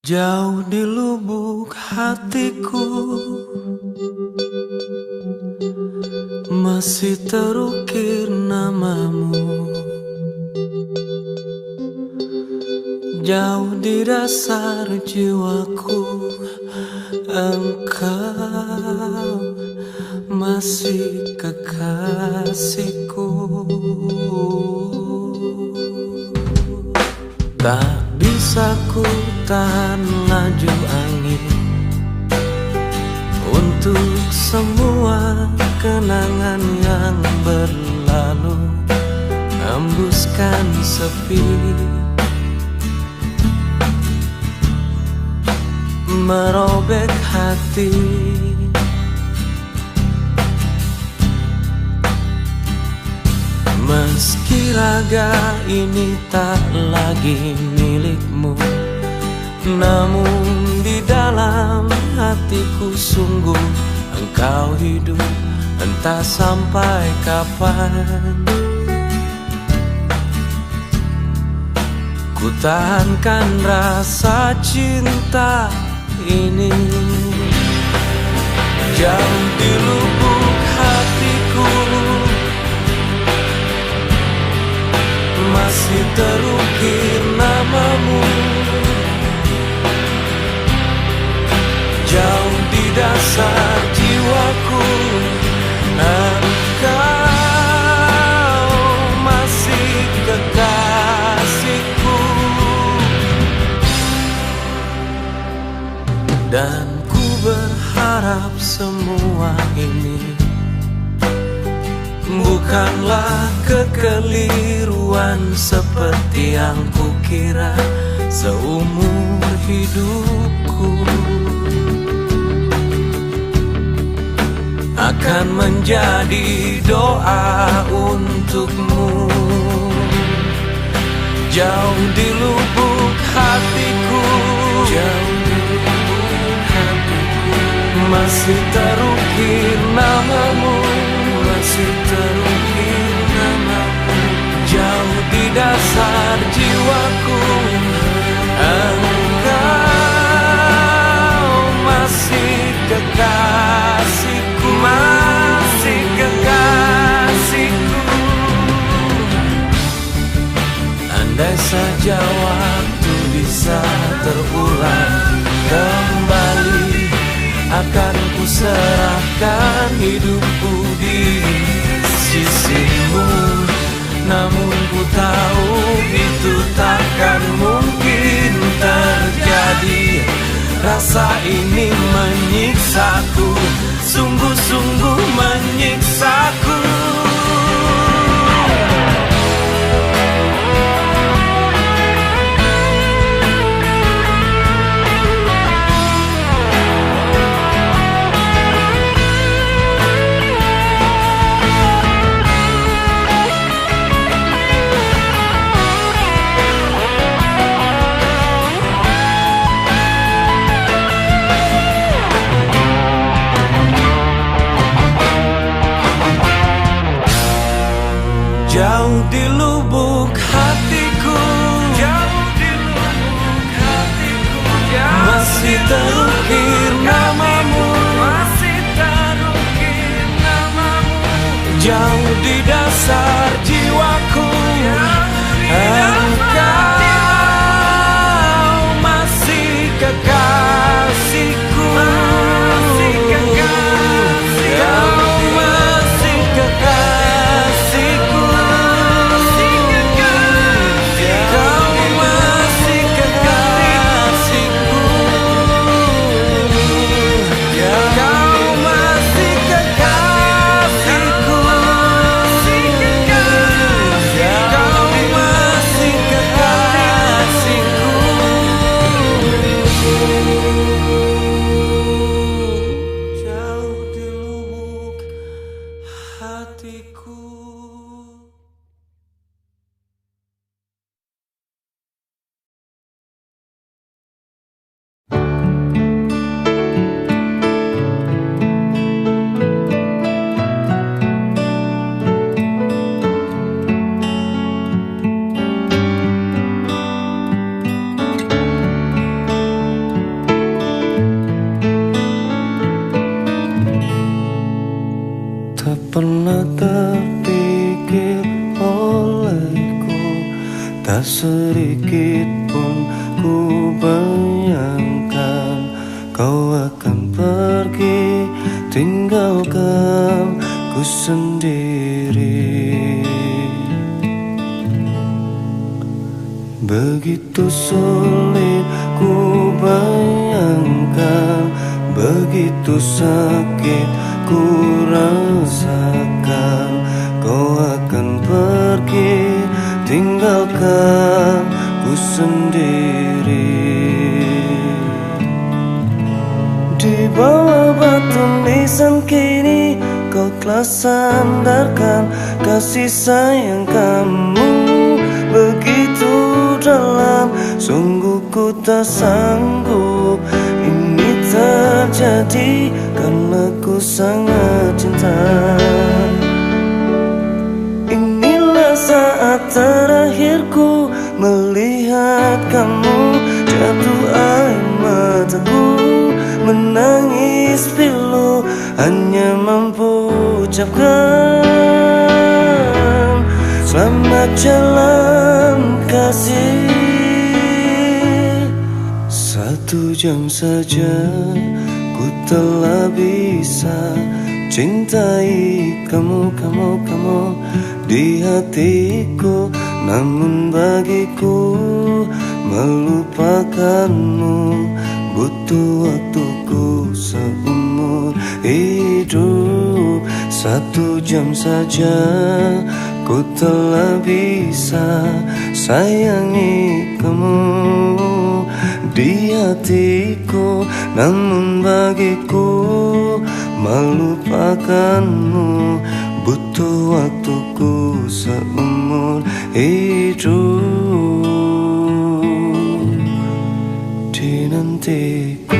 Jauh di lubuk hatiku masih terukir namamu. Jauh di dasar jiwaku engkau masih kekasihku. Tak bisa ku tahan laju angin untuk semua kenangan yang berlalu, hembuskan sepi, merobek hati. Meski raga ini tak lagi milikmu, namun di dalam hatiku sungguh engkau hidup, entah sampai kapan. Ku tahankan rasa cinta ini jauh di lubuk hatiku, masih terukir namamu. Jauh di dasar jiwaku engkau masih kekasihku. Dan ku berharap semua ini bukanlah kekeliruan seperti yang kukira seumur hidupku. Akan menjadi doa untukmu. Jauh di lubuk hatiku, jauh di lubuk hatiku, masih terukir namamu, masih terukir namamu. Jauh di dasar jiwaku engkau masih kekasihku, masih kekasihku. Andai saja waktu bisa terulang kembali, akan ku serahkan hidupku di sisimu. Namun ku tahu itu takkan mungkin terjadi. Rasa ini menyiksaku, sungguh-sungguh menyiksaku. Jauh di lubuk hatiku, jauh di lubuk hatiku, masih terukir namamu, masih terukir namamu. Jauh di dasar jiwaku engkau masih kekasihku, masih kekasihku, kau masih kekasihku. pernah terpikir olehku, tak sedikit pun ku bayangkan kau akan pergi, tinggalkan ku sendiri. Begitu sulit ku bayangkan, begitu sakit ku rasakan, kau akan pergi, tinggalkan ku sendiri. Di bawah batu nisan kini kau telah sandarkan, kasih sayang kamu begitu dalam. Sungguh ku tak sanggup ini terjadi, karena ku sangat cinta. Inilah saat terakhirku melihat kamu, jatuh air mataku, menangis pilu, hanya mampu ucapkan selamat jalan kasih. 1 jam saja ku telah bisa cintai kamu di hatiku, namun bagiku melupakanmu butuh waktuku seumur hidup. 1 jam saja ku telah bisa sayangi kamu di hatiku, namun bagiku melupakanmu butuh waktuku seumur hidup. Dinantiku.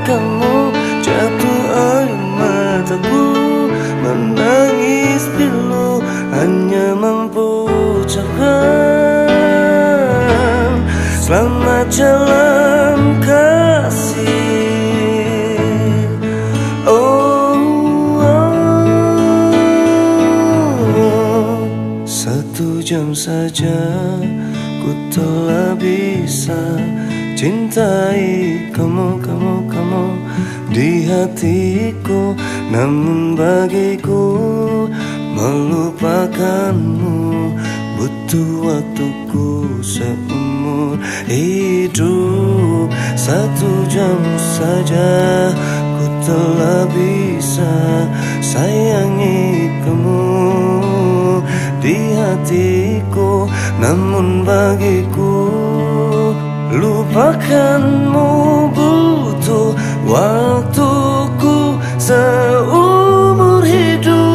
Kamu jatuh air mataku, menangis pilu, hanya mampu ucapkan selamat jalan kasih. Oh, 1 jam saja ku telah bisa cintai kamu di hatiku, namun bagiku melupakanmu butuh waktuku seumur hidup. 1 jam saja ku telah bisa sayangi kamu di hatiku, namun bagiku lupakanmu butuh waktuku seumur hidup.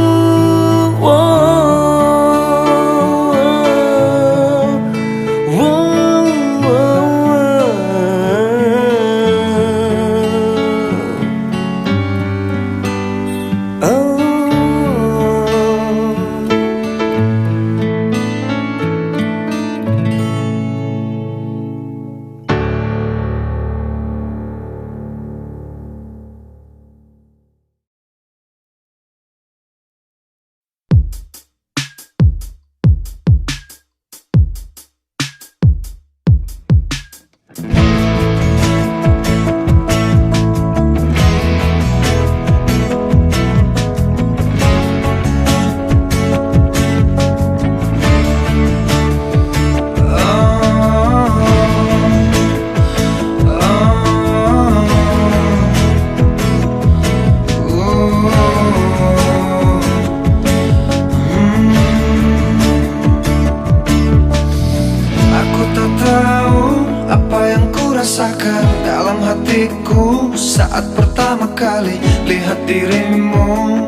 dirimu,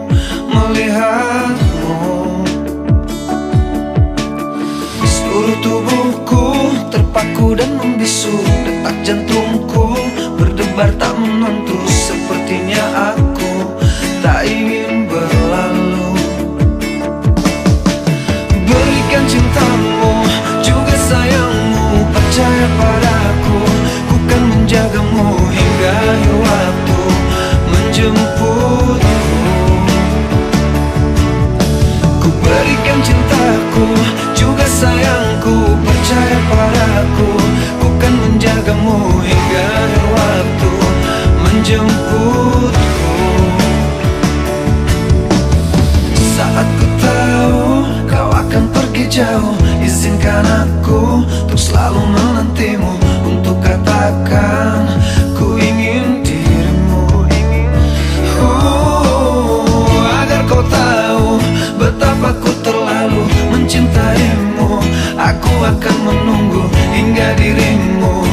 melihatmu. Seluruh tubuhku terpaku dan membisu, detak jantungku berdebar tak menentu. Sepertinya aku tak ingin berlalu. Berikan cintamu, juga sayangmu, percaya padaku. Ku kan menjagamu hingga akhir waktu menjemputku. Ku berikan cintaku, juga sayangku, percaya padaku. Ku kan menjagamu hingga akhir waktu menjemputku. Saat ku tahu kau akan pergi jauh, izinkan aku untuk selalu menantimu, untuk katakan ku ingin dirimu. Agar kau tahu betapa ku terlalu mencintaimu. Aku akan menunggu hingga dirimu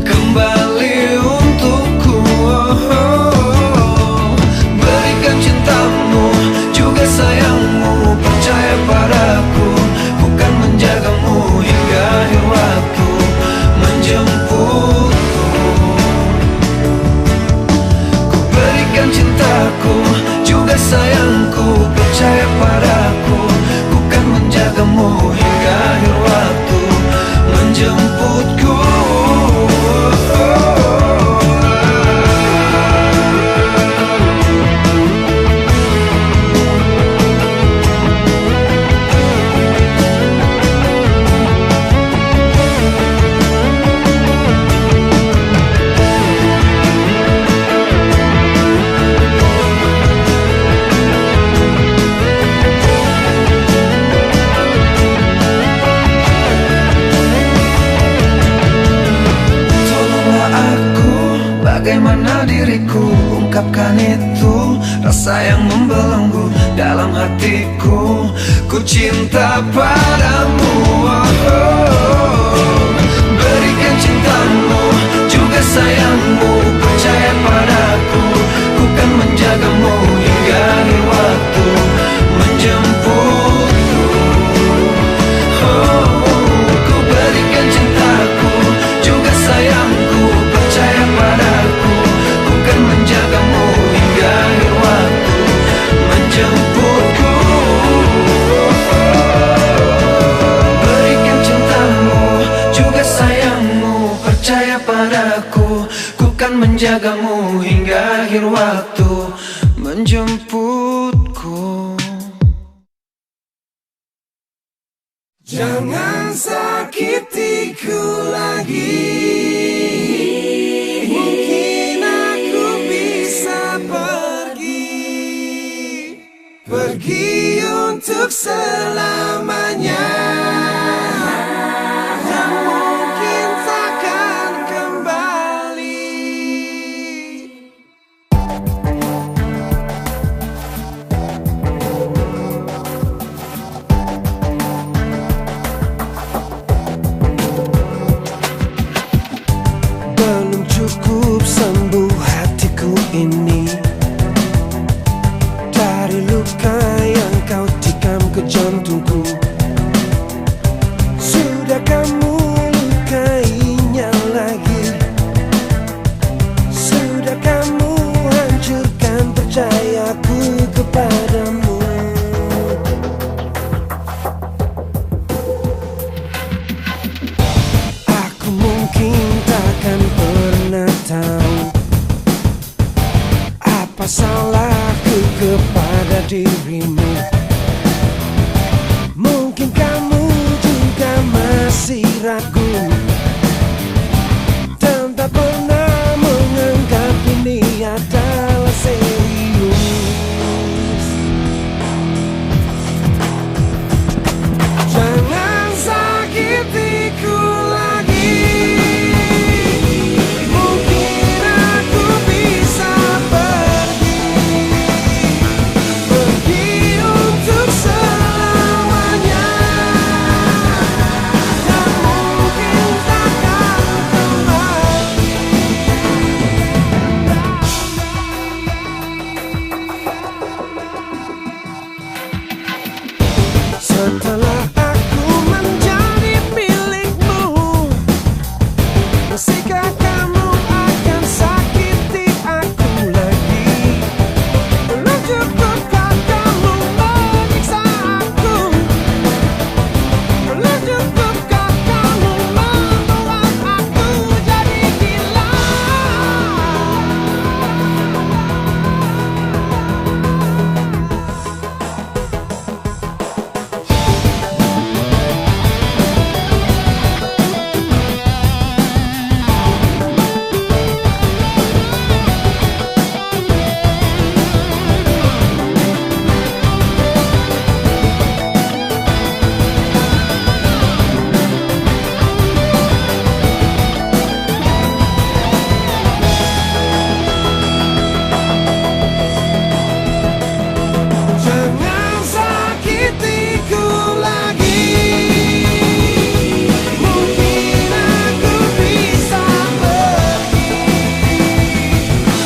kembali untukku. Berikan cintamu, juga sayangmu, percaya padaku. Ku kan menjagamu hingga akhir waktu menjemputku. Ku berikan cintaku, juga sayangku, percaya padaku. Ku kan menjagamu hingga akhir waktu menjemputku. Bagaimana diriku ungkapkan itu, rasa yang membelenggu dalam hatiku. Ku cinta padamu. Berikan cintamu, juga sayangmu, percaya padaku. Ku kan menjagamu hingga akhir waktu menjemputku. Ku berikan cintaku, juga sayangku, percaya padaku. Ku kan menjagamu hingga akhir waktu menjemputku. Berikan cintamu, juga sayangmu, percaya padaku. Ku kan menjagamu hingga akhir waktu menjemputku. Jangan sakitiku lagi. Mungkin aku bisa pergi untuk selamanya. Dan mungkin takkan kembali. Belum cukup sembuh hatiku ini dari luka yang kau tikam ke jantungku. Sudah kamu lukainya lagi. Sudah kamu hancurkan percayaku kepadamu. Aku mungkin takkan pernah tahu apa salahku kepada dirimu. Setelah aku menjadi milikmu, masihkah kamu akan sakiti aku lagi? Belum cukupkah kamu menyiksa aku? Belum cukupkah kamu membuat aku jadi gila? Jangan sakitiku lagi. Mungkin aku bisa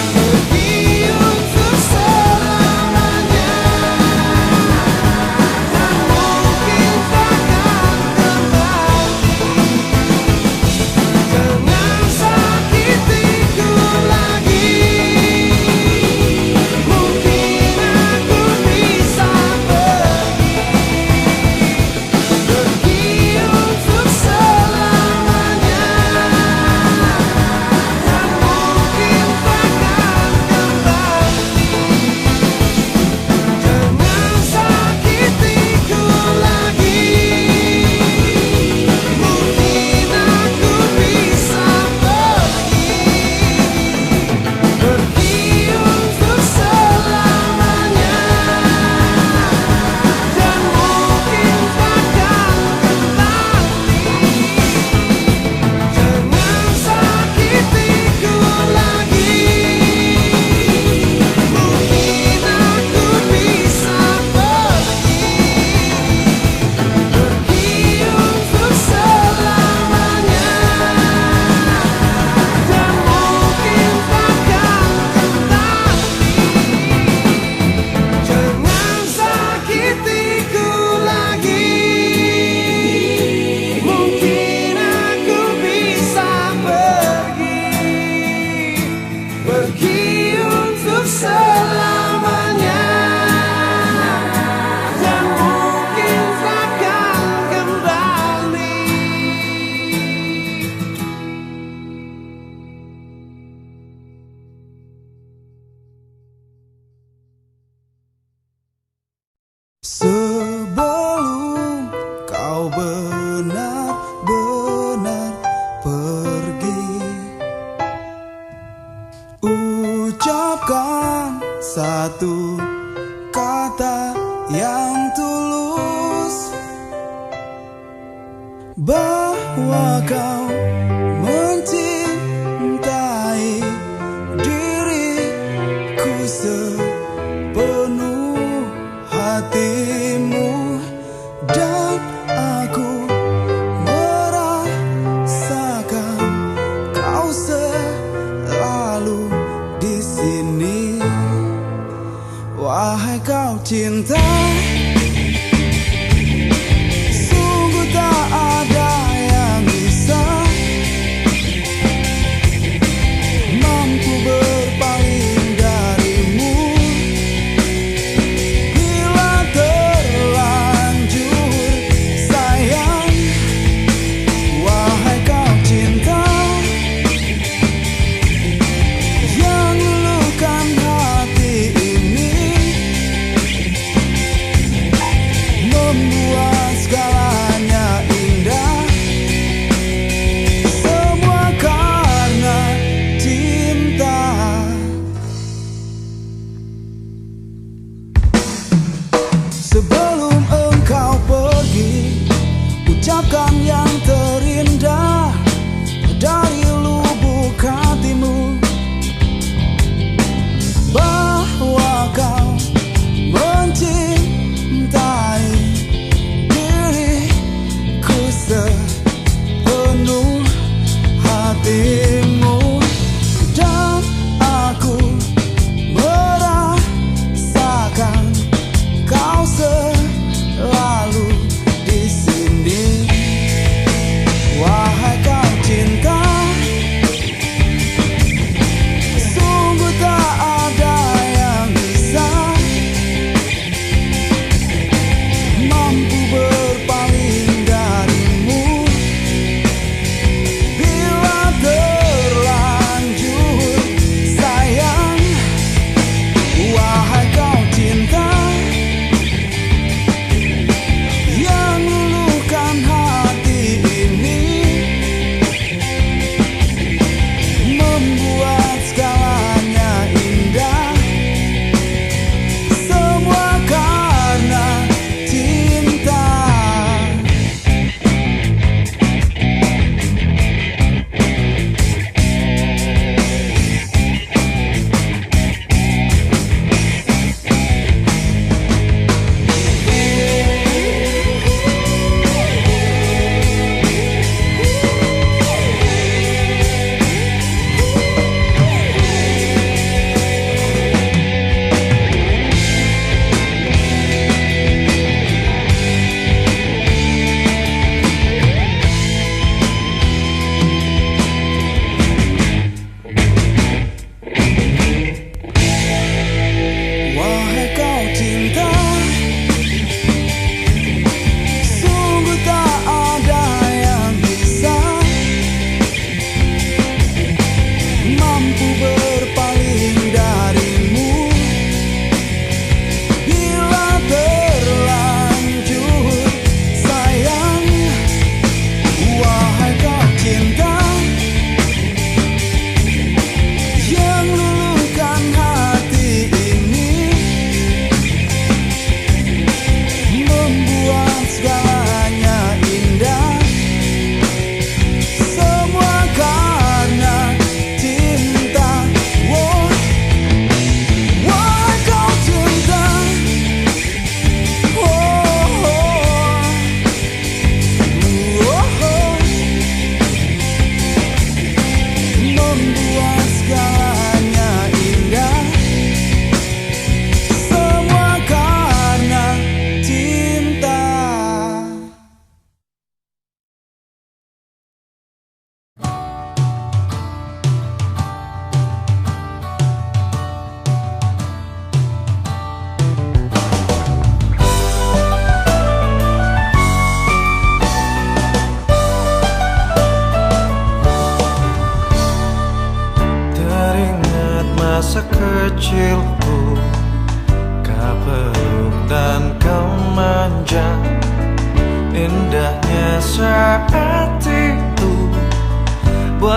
pergi untuk selamanya, dan mungkin takkan kembali. Jangan sakitiku lagi. Mungkin aku bisa pergi untuk selamanya, dan mungkin takkan kembali. Jangan sakitiku lagi. Mungkin aku bisa pergi untuk selamanya, dan mungkin takkan kembali. Jangan sakitiku lagi. Mungkin aku bisa pergi untuk selamanya, dan mungkin takkan kembali. Jangan sakitiku lagi. Mungkin aku bisa pergi untuk selamanya, dan mungkin takkan kembali. Sebelum kau benar-benar pergi, ucapkan satu kata yang tulus, bahwa kau mencintai diriku sepenuh hatimu, dan aku merasakan kau selalu di sini. Wahai kau cinta, sungguh tak ada yang bisa mampu berpaling darimu. Bila terlanjur sayang, wahai kau cinta, yang luluhkan hati ini,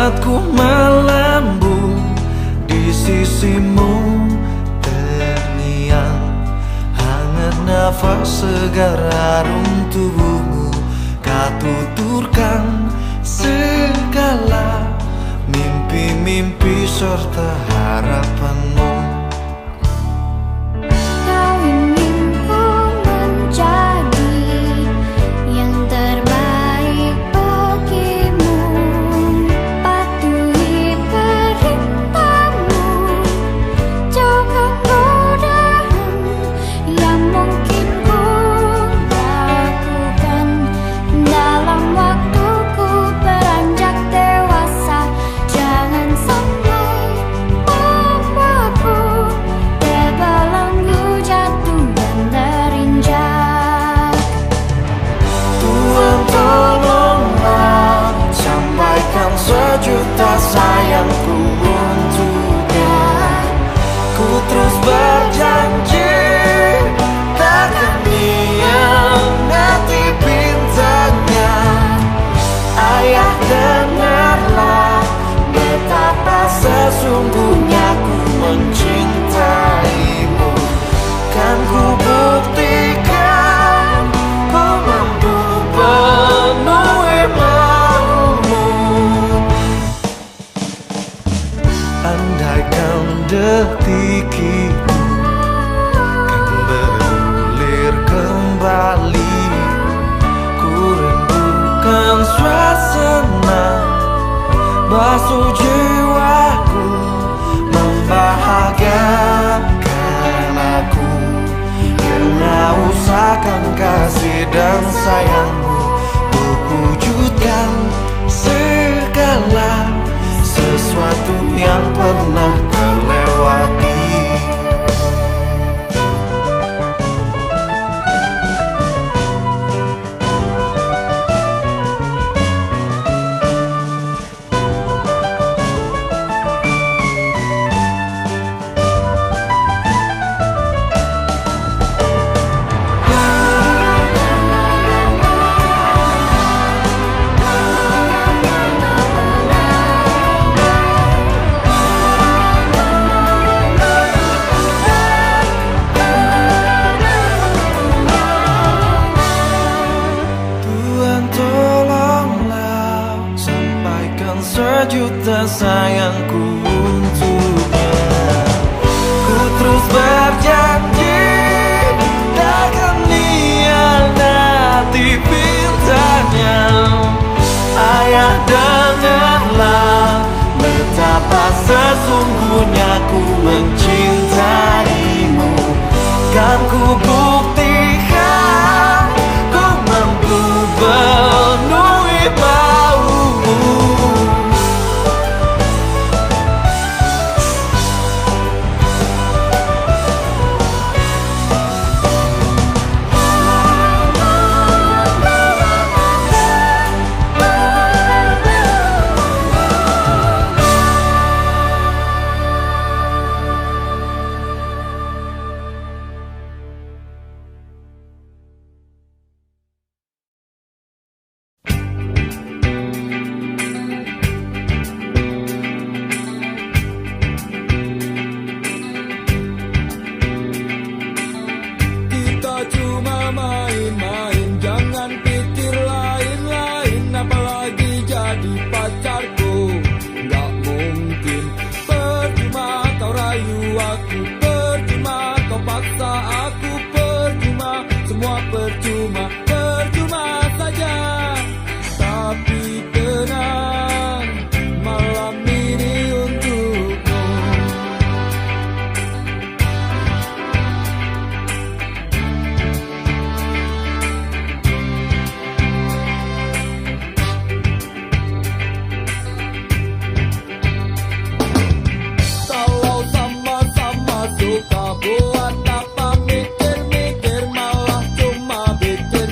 Membuatku melembut di sisimu, terngiang hangat nafas segar harum tubuhmu. Kau tuturkan segala mimpi-mimpi serta harapanmu. Kau ingin ku menjadi yang terbaik bagimu, patuhi perintahmu, jauhkan godaan yang mungkin ku lakukan. Dalam waktuku beranjak dewasa, jangan sampai membuatku terbelenggu, jatuh dan terinjak. Tuhan tolonglah, sampaikan sejuta sayangku untuknya. Ku terus berjanji takkan hianati bintangnya. Ayah, dengarlah betapa sesungguhnya ku mencintaimu. Kan ku buktikan ku mampu penuhi maumu. Andaikan detik itu kan berulir kembali, ku rindukan suasana basuh jiwaku, membahagiakan aku. Kena usahakan kasih dan sayangmu, untuk wujudkan segala sesuatu yang pernah terlewati. Tuhan tolonglah, sampaikan sejuta sayangku untuknya. Ku terus berjanji takkan hianati bintangnya. Ayah, dengarlah betapa sesungguhnya ku mencintaimu. Kan ku buktikan ku mampu penuhi maumu. Kita cuma main-main, jangan pikir lain-lain, apalagi jadi pacarku. Gak mungkin, percuma kau rayu aku, percuma kau paksa aku, percuma, semua percuma, percuma saja. Tapi tenang, malam ini untukmu. Kalau sama-sama suka, buat apa mikir-mikir, malah cuma bikin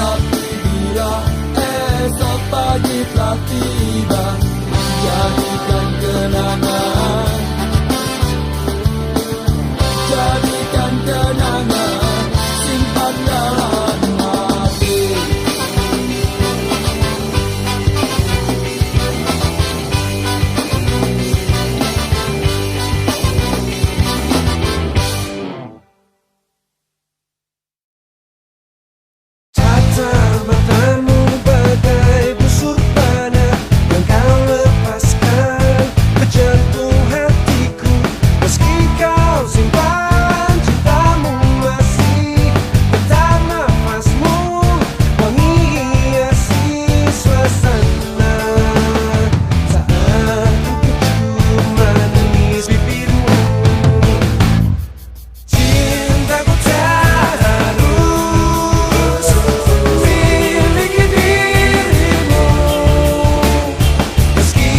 Tapi bila esok pagi telah tiba, jadikan kenangan, jadikan kenangan, simpan dalam hati. Matamu bagai busur panah yang kau lepaskan ke jantung hatiku. Meski kau simpan cintamu masih tetap nafasmu wangi hiasi suasana. Saat ku cium manis bibirmu, cintaku tak harus miliki dirimu. Meski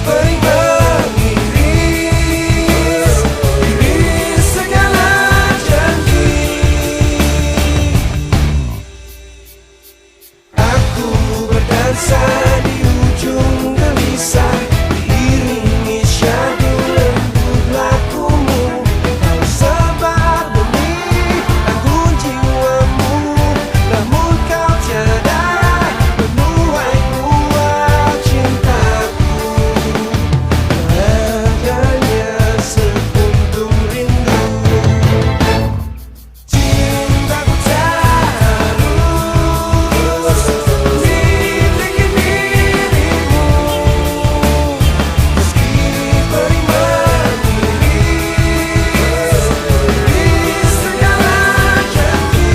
perih mengiris iris segala janji, aku berdansa di ujung gelisah, diiringi syadu lembut lakumu. Kau sebar benih anggun jiwamu, namun kau tiada menuai buah cintaku. Adanya sepuntung rindu, cintaku tak harus miliki dirimu. Meski perih mengiris iris segala janji.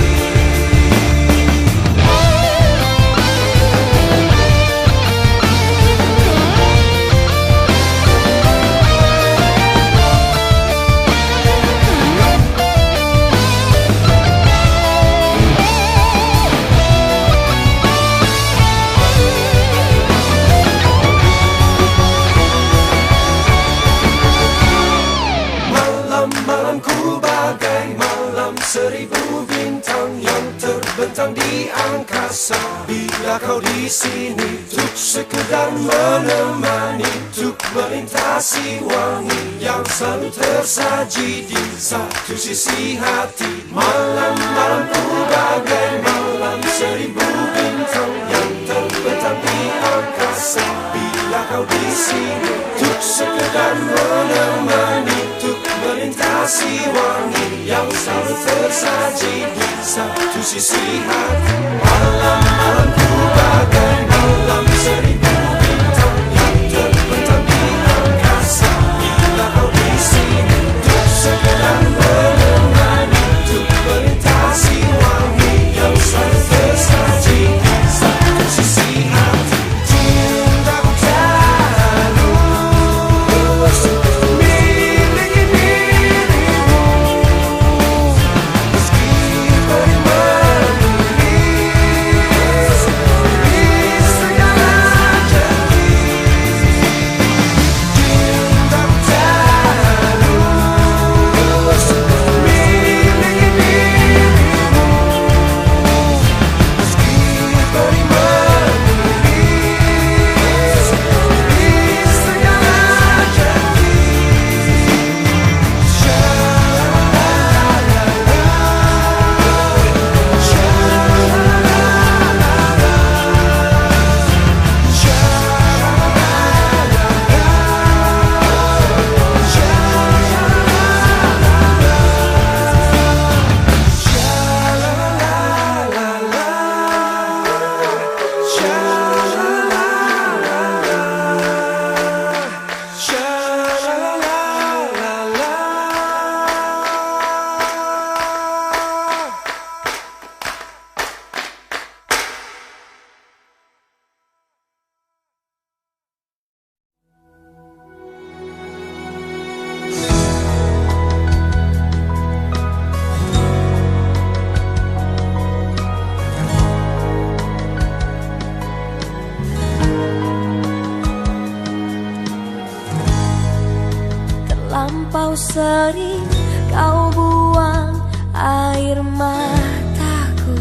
Malam-malamku bagai malam seribu bintang yang terbentang di angkasa. Bila kau di sini untuk sekedar menemani, untuk melintasi wangi yang selalu tersaji di satu sisi hati. Malam-malamku bagai malam seribu bintang yang terbentang di angkasa. Bila kau di sini untuk sekedar menemani, untuk melintasi wangi yang selalu tersaji di satu sisi hati. Malam-malamku bagai malam seribu bintang yang terbentang di angkasa. Bila kau di sini untuk sekedar menemani, untuk melintasi wangi yang selalu tersaji di satu sisi hati. Cintaku tak harus miliki dirimu. Meski perih mengiris iris segala janji, cintaku tak harus miliki dirimu. Meski perih mengiris iris segala janji. Terlampau sering kau buang air mataku,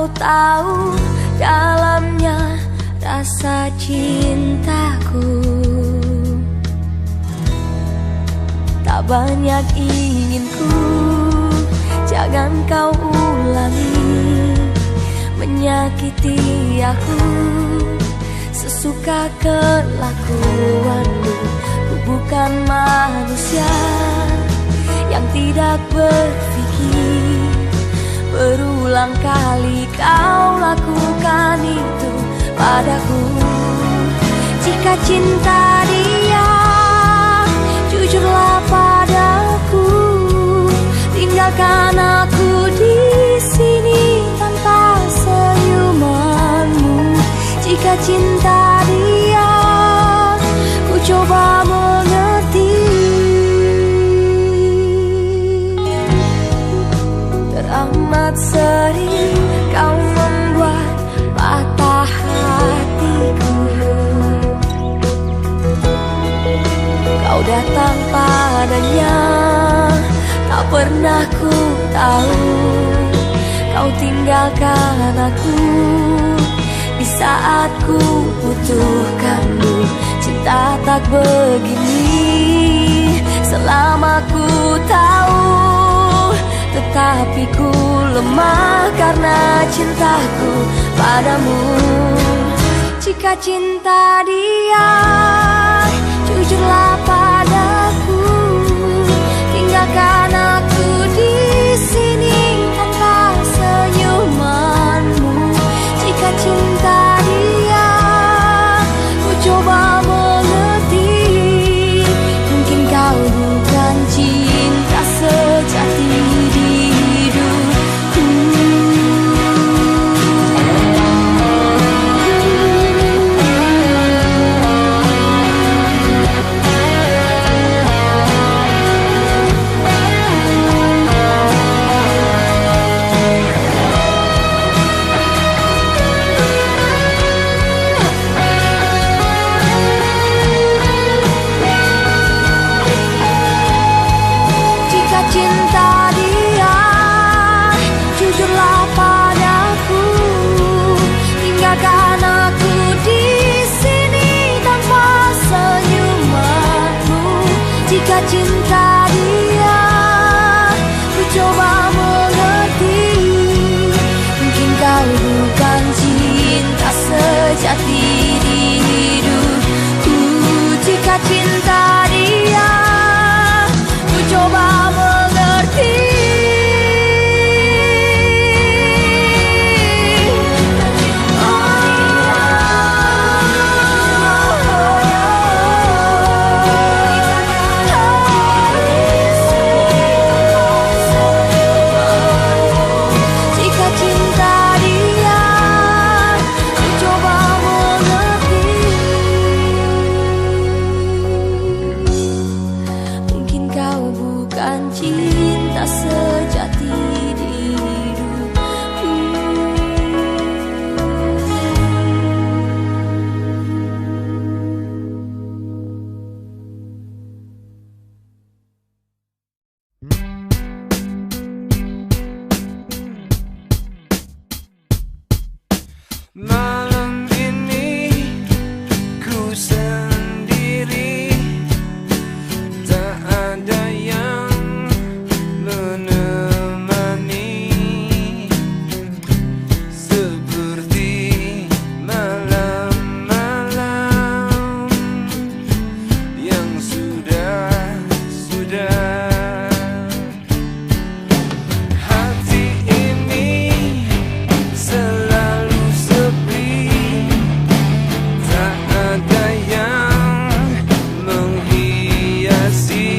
kau tahu dalamnya rasa cintaku. Tak banyak inginku, jangan kau ulangi menyakiti aku. Sesuka kelakuanmu, ku bukan manusia yang tidak berpikir. Berulang kali kau lakukan itu padaku. Jika cinta dia, jujurlah padaku. Tinggalkan aku di sini tanpa senyumanmu. Jika cinta dia, ku coba mengerti. Teramat sering kau membuat patah hatiku. Kau datang padanya, tak pernah ku tahu. Kau tinggalkan aku di saat ku butuhkanmu. Cinta tak begini selama ku tahu. Tetapi ku lemah karena cintaku padamu. Jika cinta dia, jujurlah padaku. Tinggalkan aku di sini tanpa senyumanmu. Jika cinta dia, ku coba mengerti. Mungkin kau bukan cinta sejati di hidupku. Cinta dia, jujurlah padaku. Tinggalkan aku di sini tanpa senyumanmu. Jika cinta dia, ku coba mengerti. Mungkin kau bukan cinta sejati di hidupku. Jika cinta dia, ku coba mengerti. Jika cinta dia, ku coba mengerti. Mungkin kau bukan cinta sejati di hidupku. Malam ini ku sendiri, tak ada yang menemani. Seperti malam-malam yang sudah hati ini selalu sepi, tak ada yang menghiasi.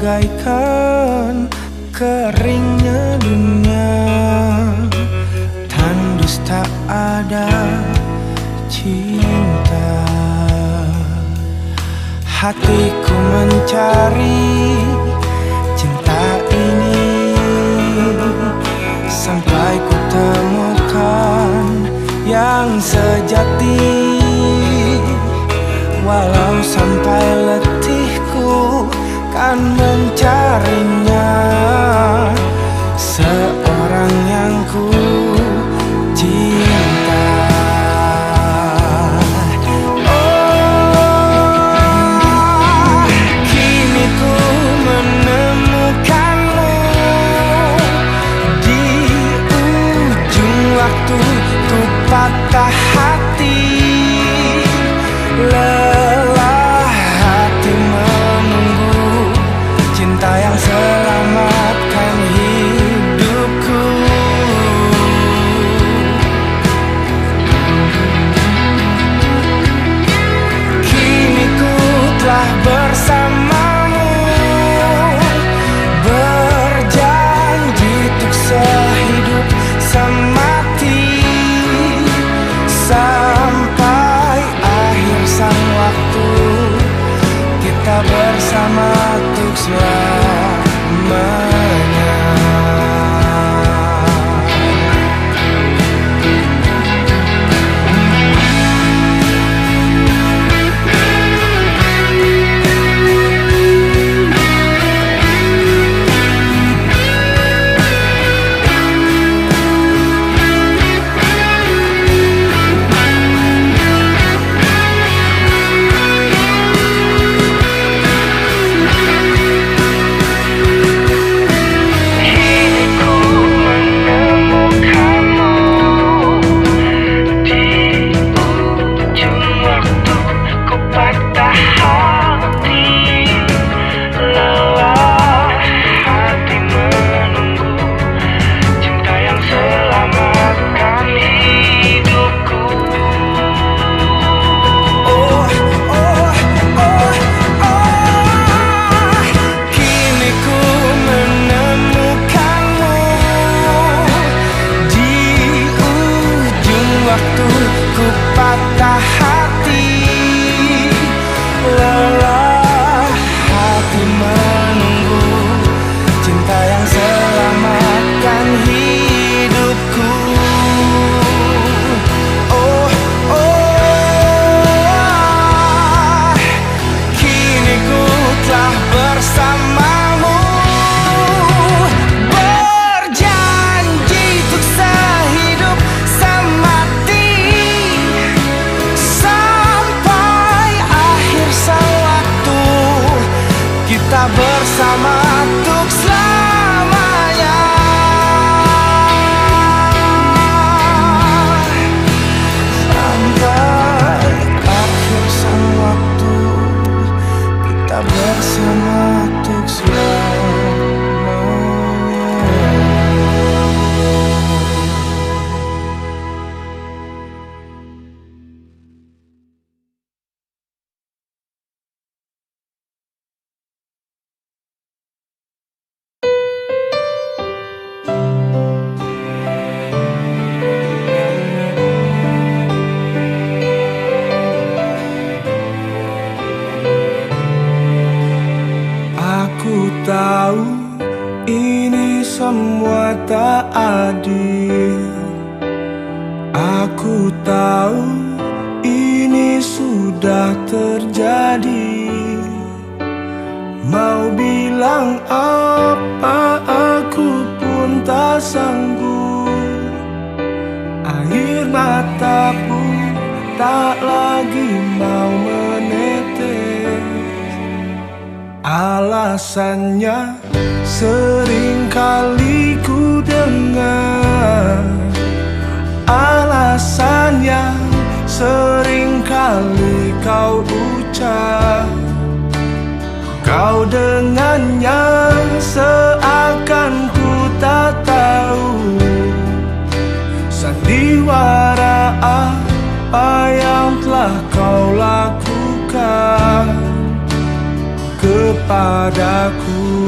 bagaikan keringnya dunia, tandus tak ada cinta. Hatiku mencari cinta ini sampai ku temukan yang sejati. Walau sampai letihku kan mencarinya, seorang yang ku cinta. Oh, kini ku menemukanmu di ujung waktu ku patah hati. Lelah hati menunggu cinta yang selamatkan hidupku. Kini ku telah bersamamu, berjanji untuk sehidup semati, sampai akhir sang waktu kita bersama untuk selamanya. Ku patah hati, lelah hati menunggu cinta yang selamatkan hidupku. Oh, oh, kini ku telah bersamamu, berjanji untuk sehidup semati, kita bersama untuk selamanya. Sampai akhir sang waktu kita bersama untuk selamanya. Aku tahu ini semua tak adil. Aku tahu ini sudah terjadi. Mau bilang apa aku pun tak sanggup. Air mata pun tak lagi mau menetes. Alasannya sering kali ku dengar, alasan yang sering kali kau ucap. Kau dengannya seakan ku tak tahu sandiwara apa yang telah kau lakukan. kepadaku.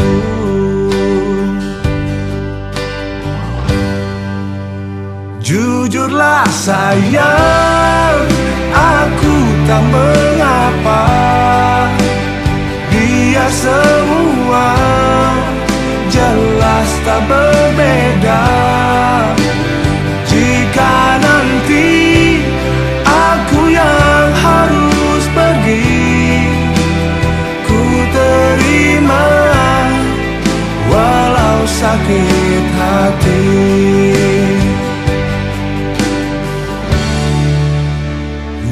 Jujurlah sayang, aku tak mengapa. Biar semua jelas tak berbeda. Jika nanti aku yang harus pergi, ku terima walau sakit hati.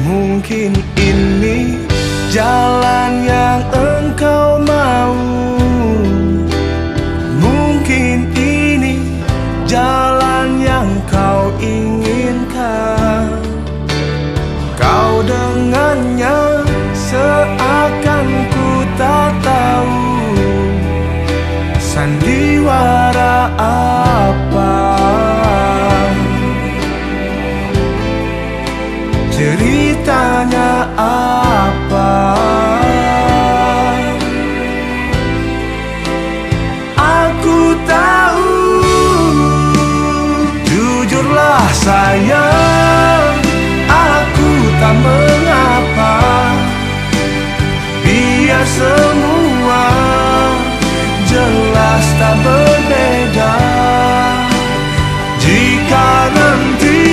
Mungkin ini jalan yang engkau mau, mungkin ini jalan yang kau inginkan. Kau dengannya seakan ku tak tahu sandiwara apa, ceritanya apa. Aku tahu, jujurlah sayang, aku tak mengapa. Biar semua jelas tak berbeda. Jika nanti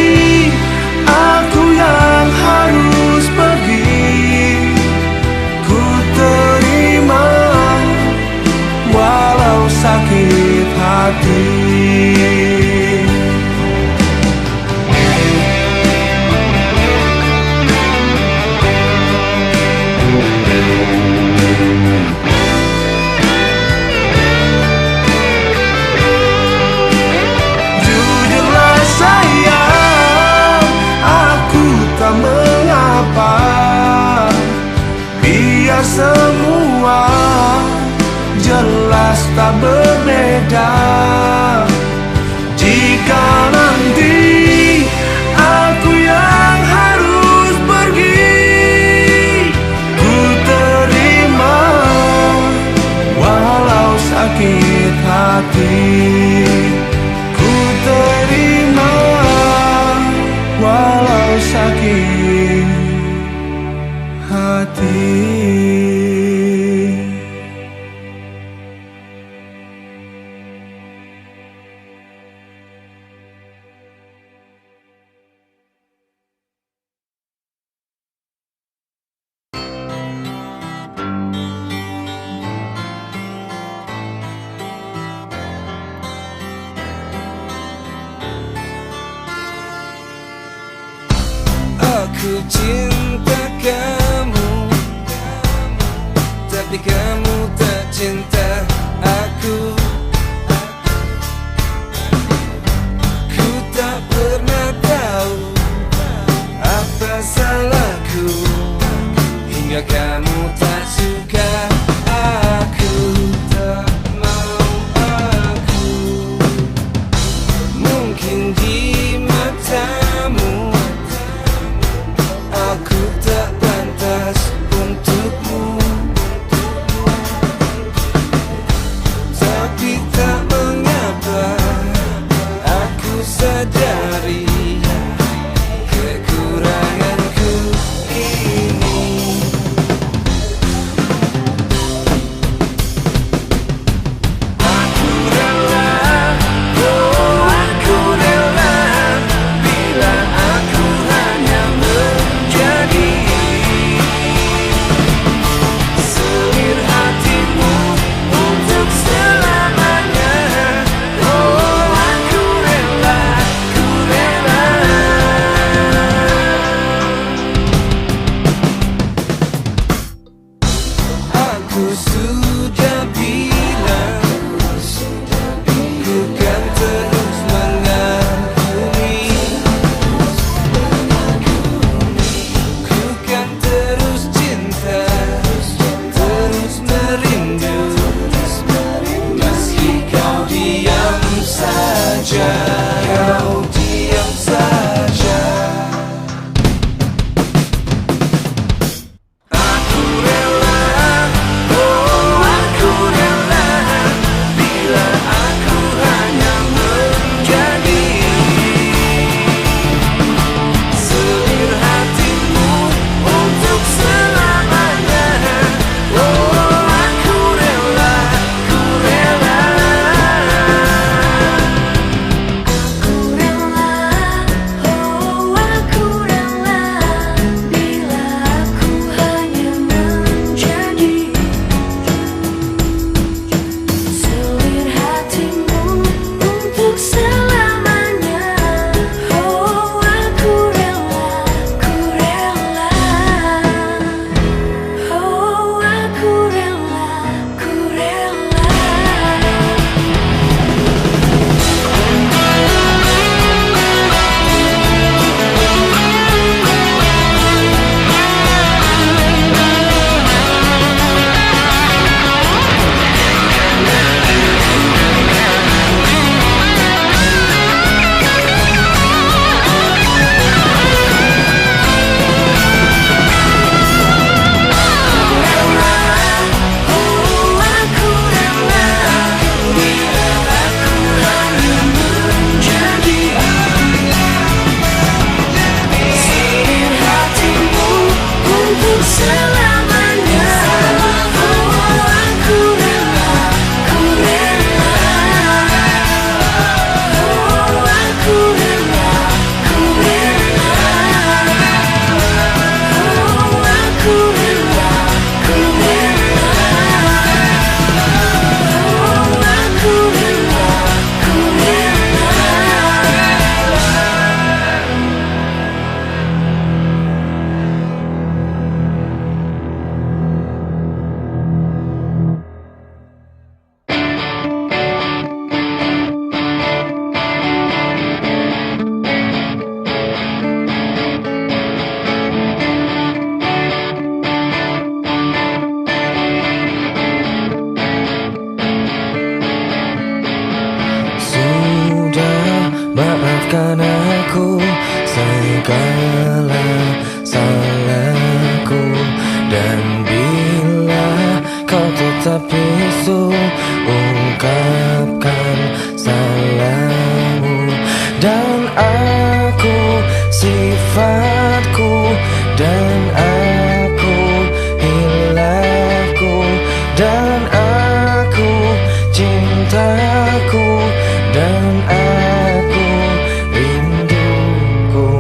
aku yang harus pergi, ku terima walau sakit hati. Jujurlah sayang, aku tak mengapa. Biar semua jelas tak berbeda. Jika nanti aku yang harus pergi, ku terima walau sakit hati. Ku terima walau sakit hati. Aku cinta kamu, tapi kamu tak cinta aku. Ku tak pernah tahu apa salahku hingga kamu tak suka aku, tak mau aku. Mungkin di matamu aku tak pantas untukmu, tapi tak mengapa. Aku sadari kekuranganku ini. salahku. Dan bila kau tetap bisu, ungkapkan salahmu. Dan aku, sifatku, dan aku, hilafku, dan aku, cintaku, dan aku, rinduku.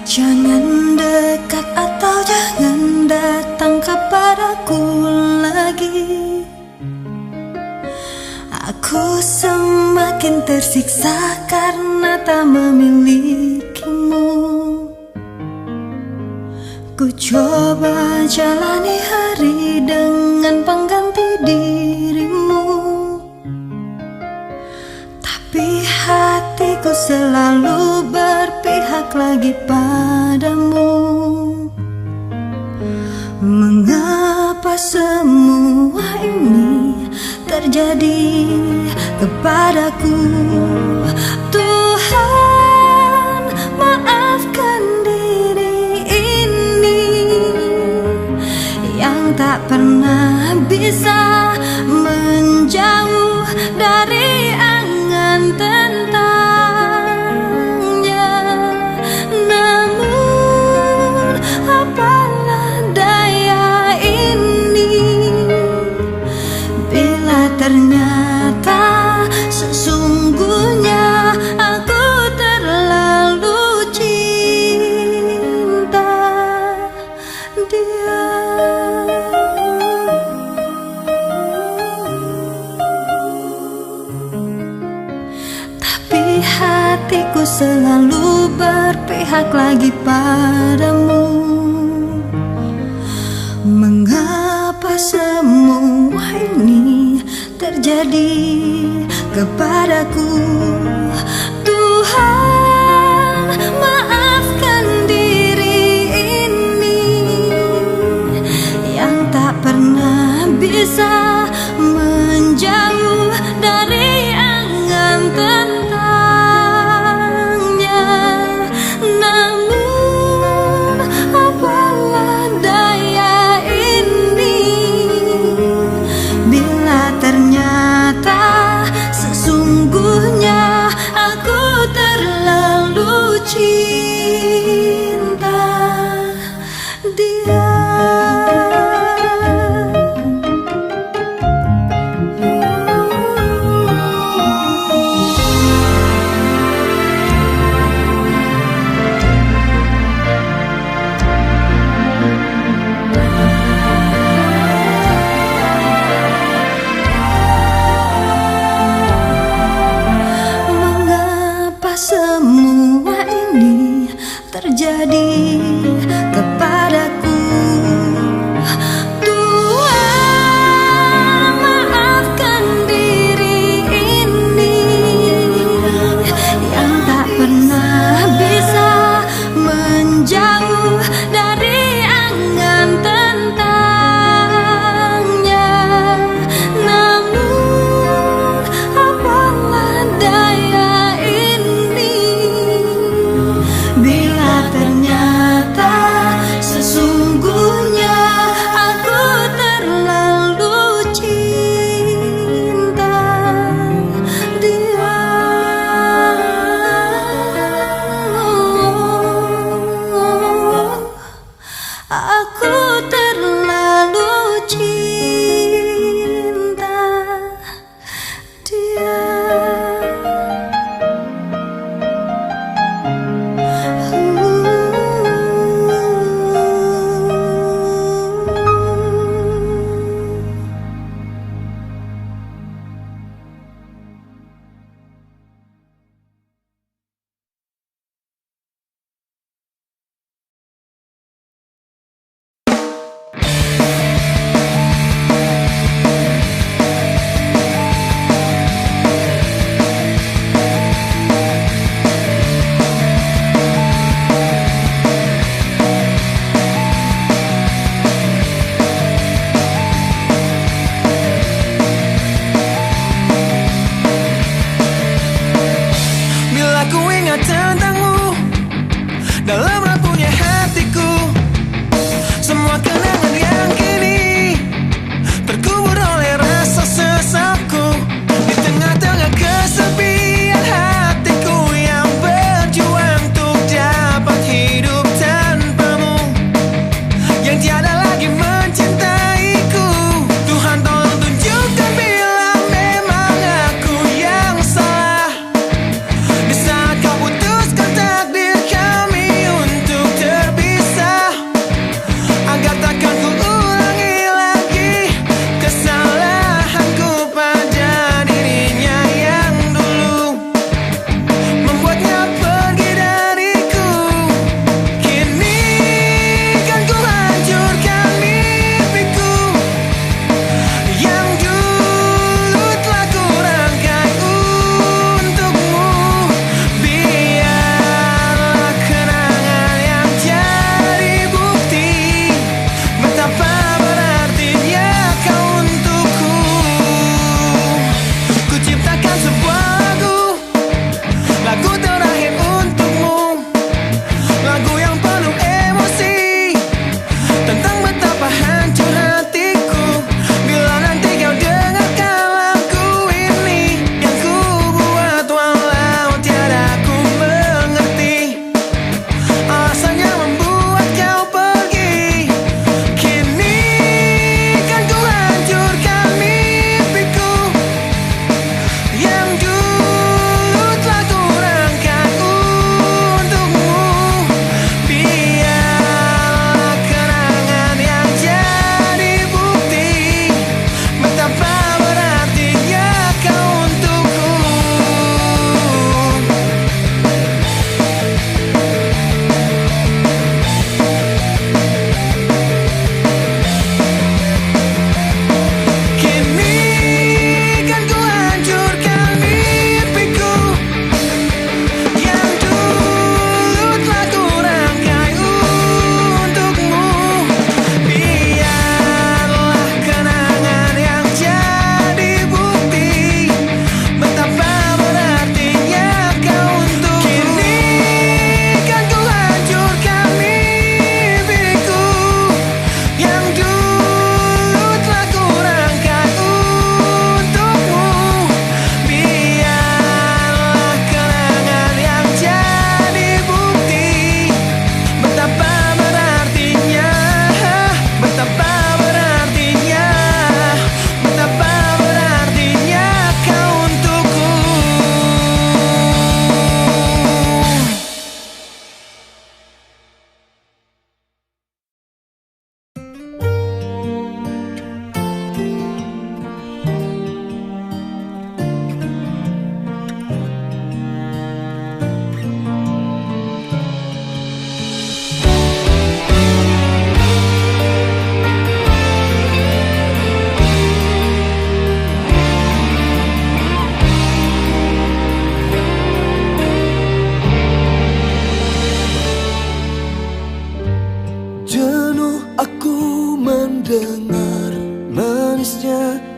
Jangan dekat atau jangan datang kepadaku lagi. Aku semakin tersiksa karena tak memilikimu. Ku coba jalani hari dengan pengganti dirimu, tapi hatiku selalu berpihak lagi padamu. Mengapa semua ini terjadi kepadaku? Tuhan, maafkan diri ini yang tak pernah bisa menjauh dari angan tentangnya. Namun apalah daya ini bila ternyata sesungguhnya aku terlalu cinta dia. Tapi hatiku selalu berpihak lagi padamu. Mengapa semua ini terjadi kepadaku? Tuhan, maafkan diri ini yang tak pernah bisa menjauh dari angan tentangnya. Namun apalah daya ini bila ternyata sesungguhnya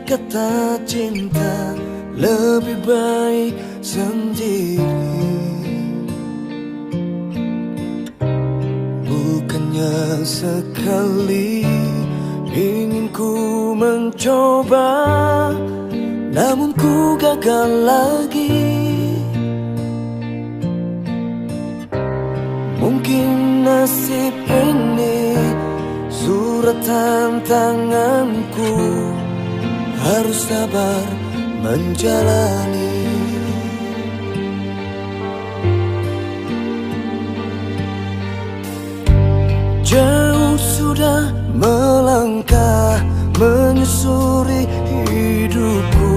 kata cinta lebih baik sendiri. Bukannya sekali ingin ku mencoba, namun ku gagal lagi. Mungkin nasib ini suratan tanganku, harus sabar menjalani. Jauh sudah melangkah menyusuri hidupku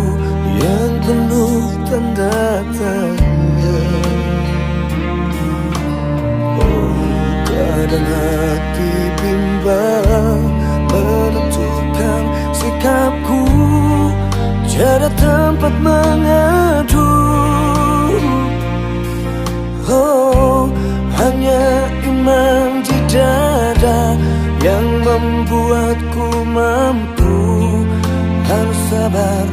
yang penuh tanda tanya. Kadang hati bimbang menentukan sikapku, tiada tempat mengadu. Oh, hanya iman di dada yang membuatku mampu, harus sabar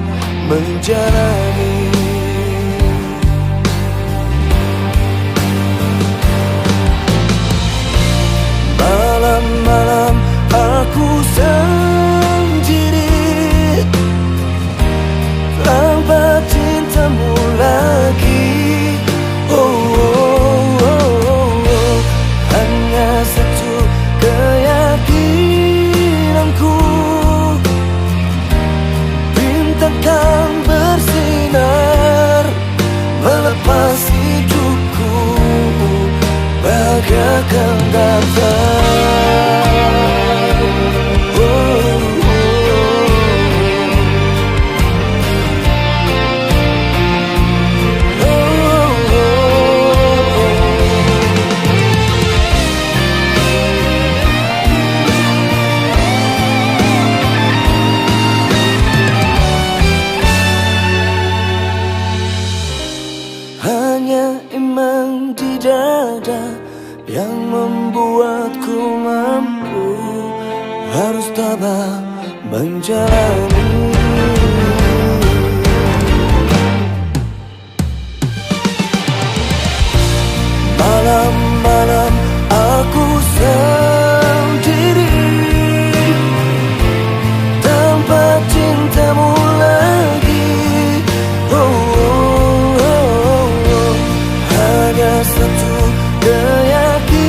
menjalani. Malam-malam aku sendiri tanpa cintamu lagi. Oh, oh, oh, oh. Hanya satu keyakinanku, bintang kan bersinar melepas hidupku, bahagia akan datang. Hanya iman di dada yang membuatku mampu, harus tabah menjalani. Malam-malam aku sendiri tanpa cintamu lagi. Oh, oh, oh, oh. Hanya satu keyakinanku,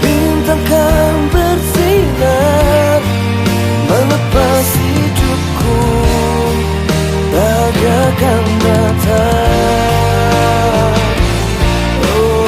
bintang kan bersinar melepas hidupku, bahagia akan datang. Oh,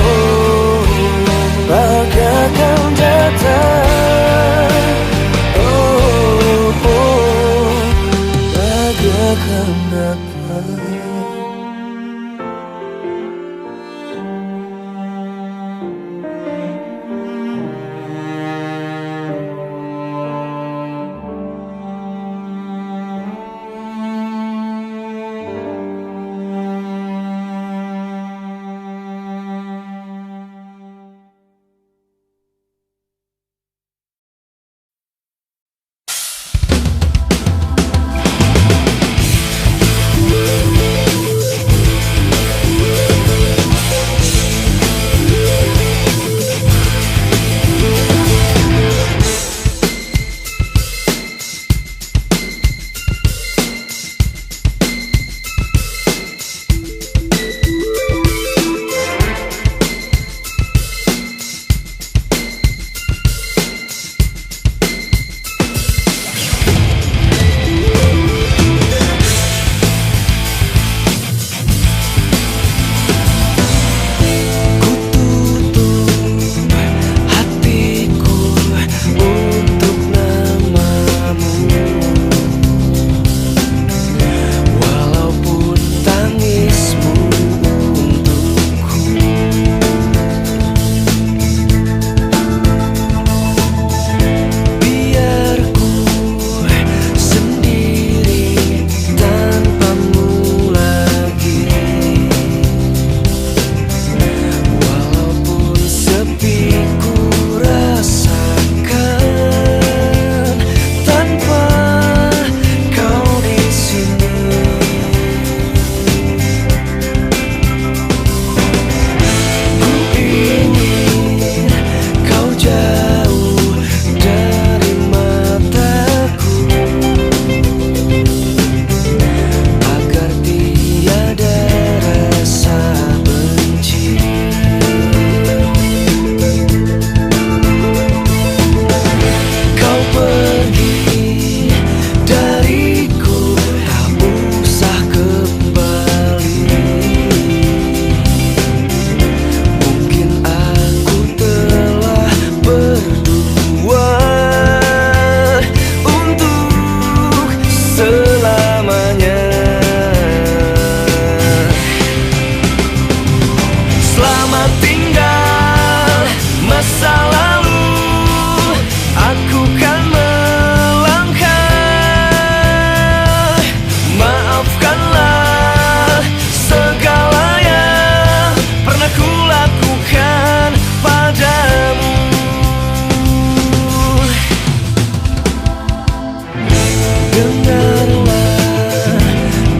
Dengarlah,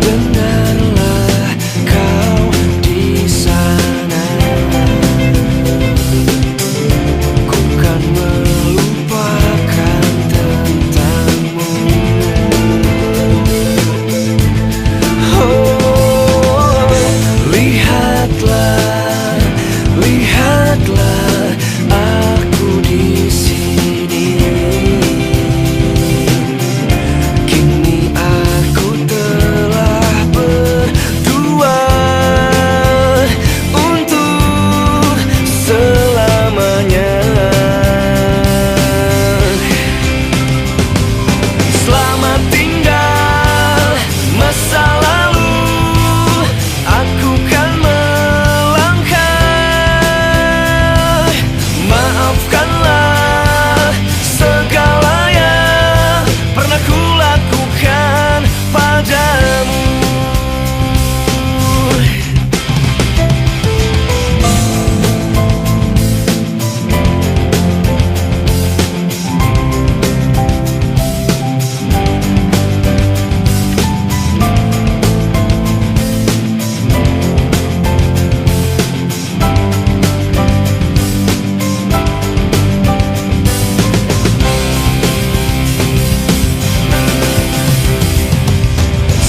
dengarlah kau di sana. Ku kan melupakan tentangmu. Oh, lihatlah, lihatlah aku di sini. Kini aku telah berdua untuk selamanya. Selamat tinggal masa lalu, aku kan melangkah. Maafkanlah segala yang pernah ku lakukan padamu.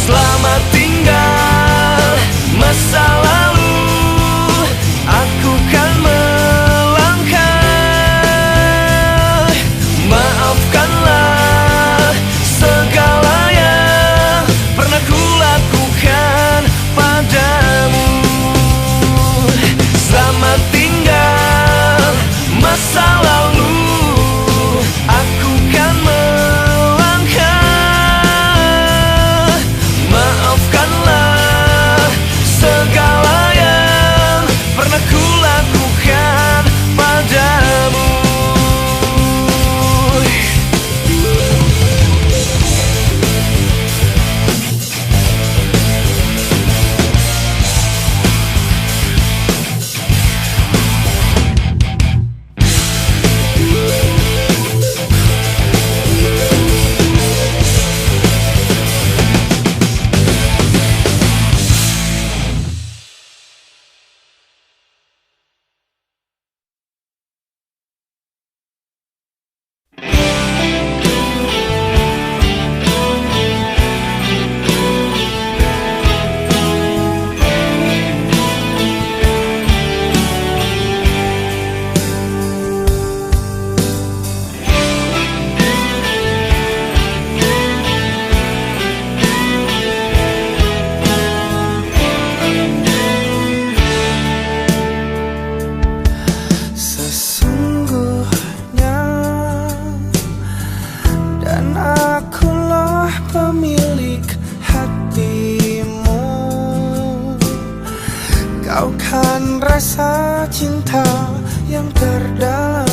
Selamat tinggal masa lalu, aku kan melangkah. Maafkanlah segala yang pernah ku lakukan padamu. Selamat tinggal masa lalu, aku kan melangkah. Maafkanlah segala yang pernah ku lakukan padamu. Sesungguhnya dan akulah pemilik hatimu. Kau kan rasa cinta yang terdalam.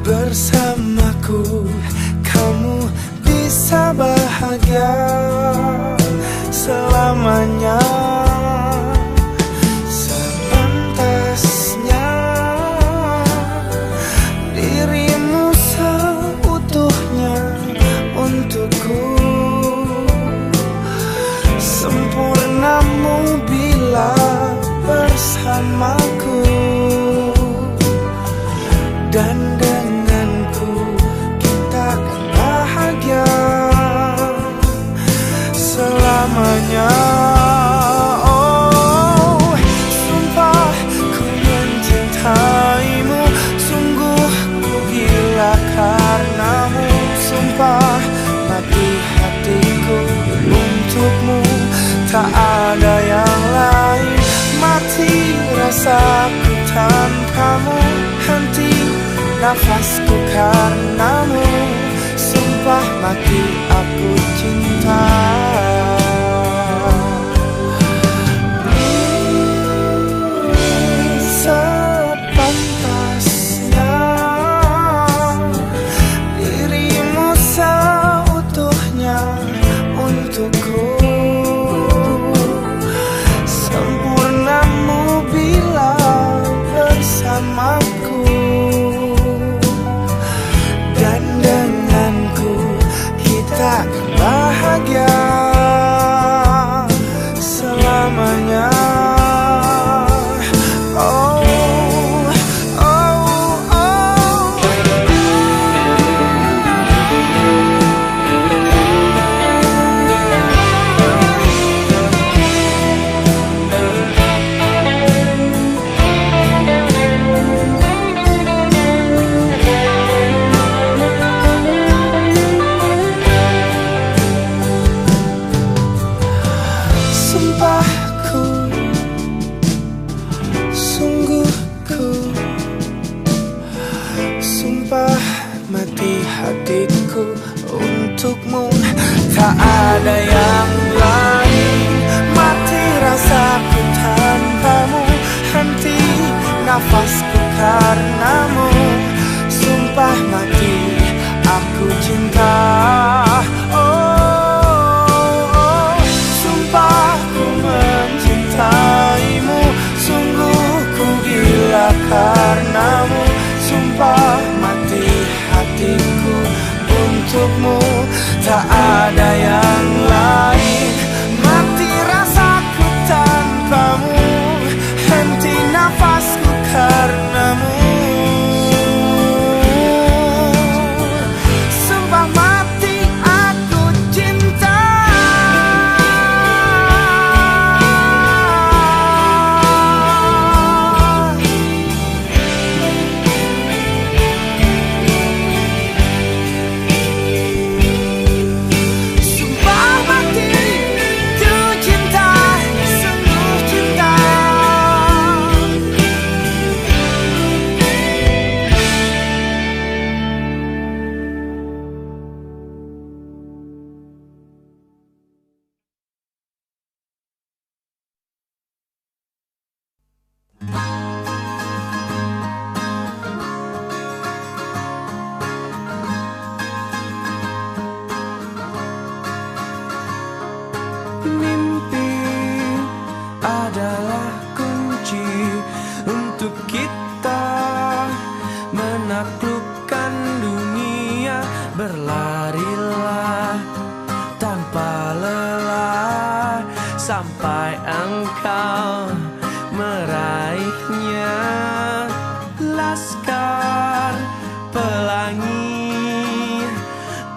Bersamaku kamu bisa bahagia selamanya. Sepantasnya dirimu seutuhnya untukku. Sempurnamu bila bersamaku, dan denganku kita akan bahagia selamanya. Oh, sumpah ku mencintaimu, sungguh ku gila karenamu. Sumpah mati hatiku untukmu, tak ada yang lain. Mati rasaku tanpamu, henti nafasku karenamu. Sumpah mati aku cinta. Sepantasnya dirimu seutuhnya untukku. Sempurnamu bila bersamaku, dan denganmu hatiku untukmu. Tak ada yang lain, mati rasaku tanpamu, henti nafasku karenamu. Sumpah mati aku cinta. Oh, sumpah ku mencintaimu, sungguh ku gila karenamu. Sumpah mati hatiku untukmu. Tak ada yang lain, mati rasaku tanpamu, henti nafasku karenamu. Sumpah mati aku cinta. Mimpi adalah kunci untuk kita menaklukkan dunia. Berlarilah tanpa lelah sampai engkau meraihnya. Laskar pelangi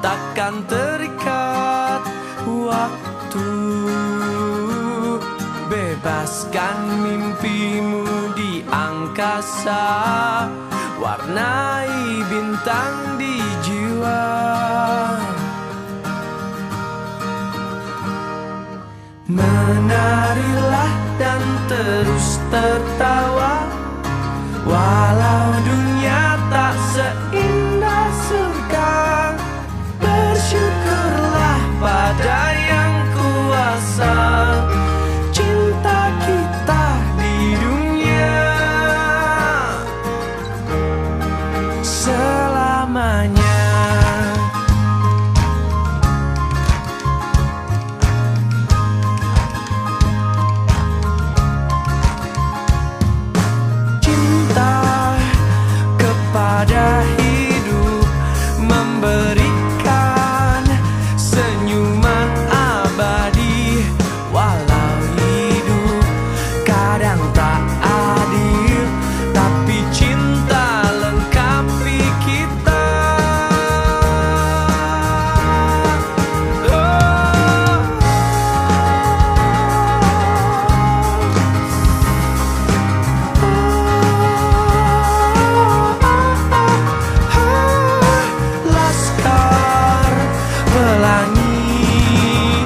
takkan terikat waktu. Bebaskan mimpimu di angkasa, warnai bintang di jiwa. Menarilah dan terus tertawa, walau dunia tak seindah surga. Bersyukurlah pada yang kuasa, cinta kita di dunia selamanya. Cinta kepada hidup memberikan senyuman abadi. Walau hidup kadang tak adil, tapi cinta lengkapi kita. Laskar pelangi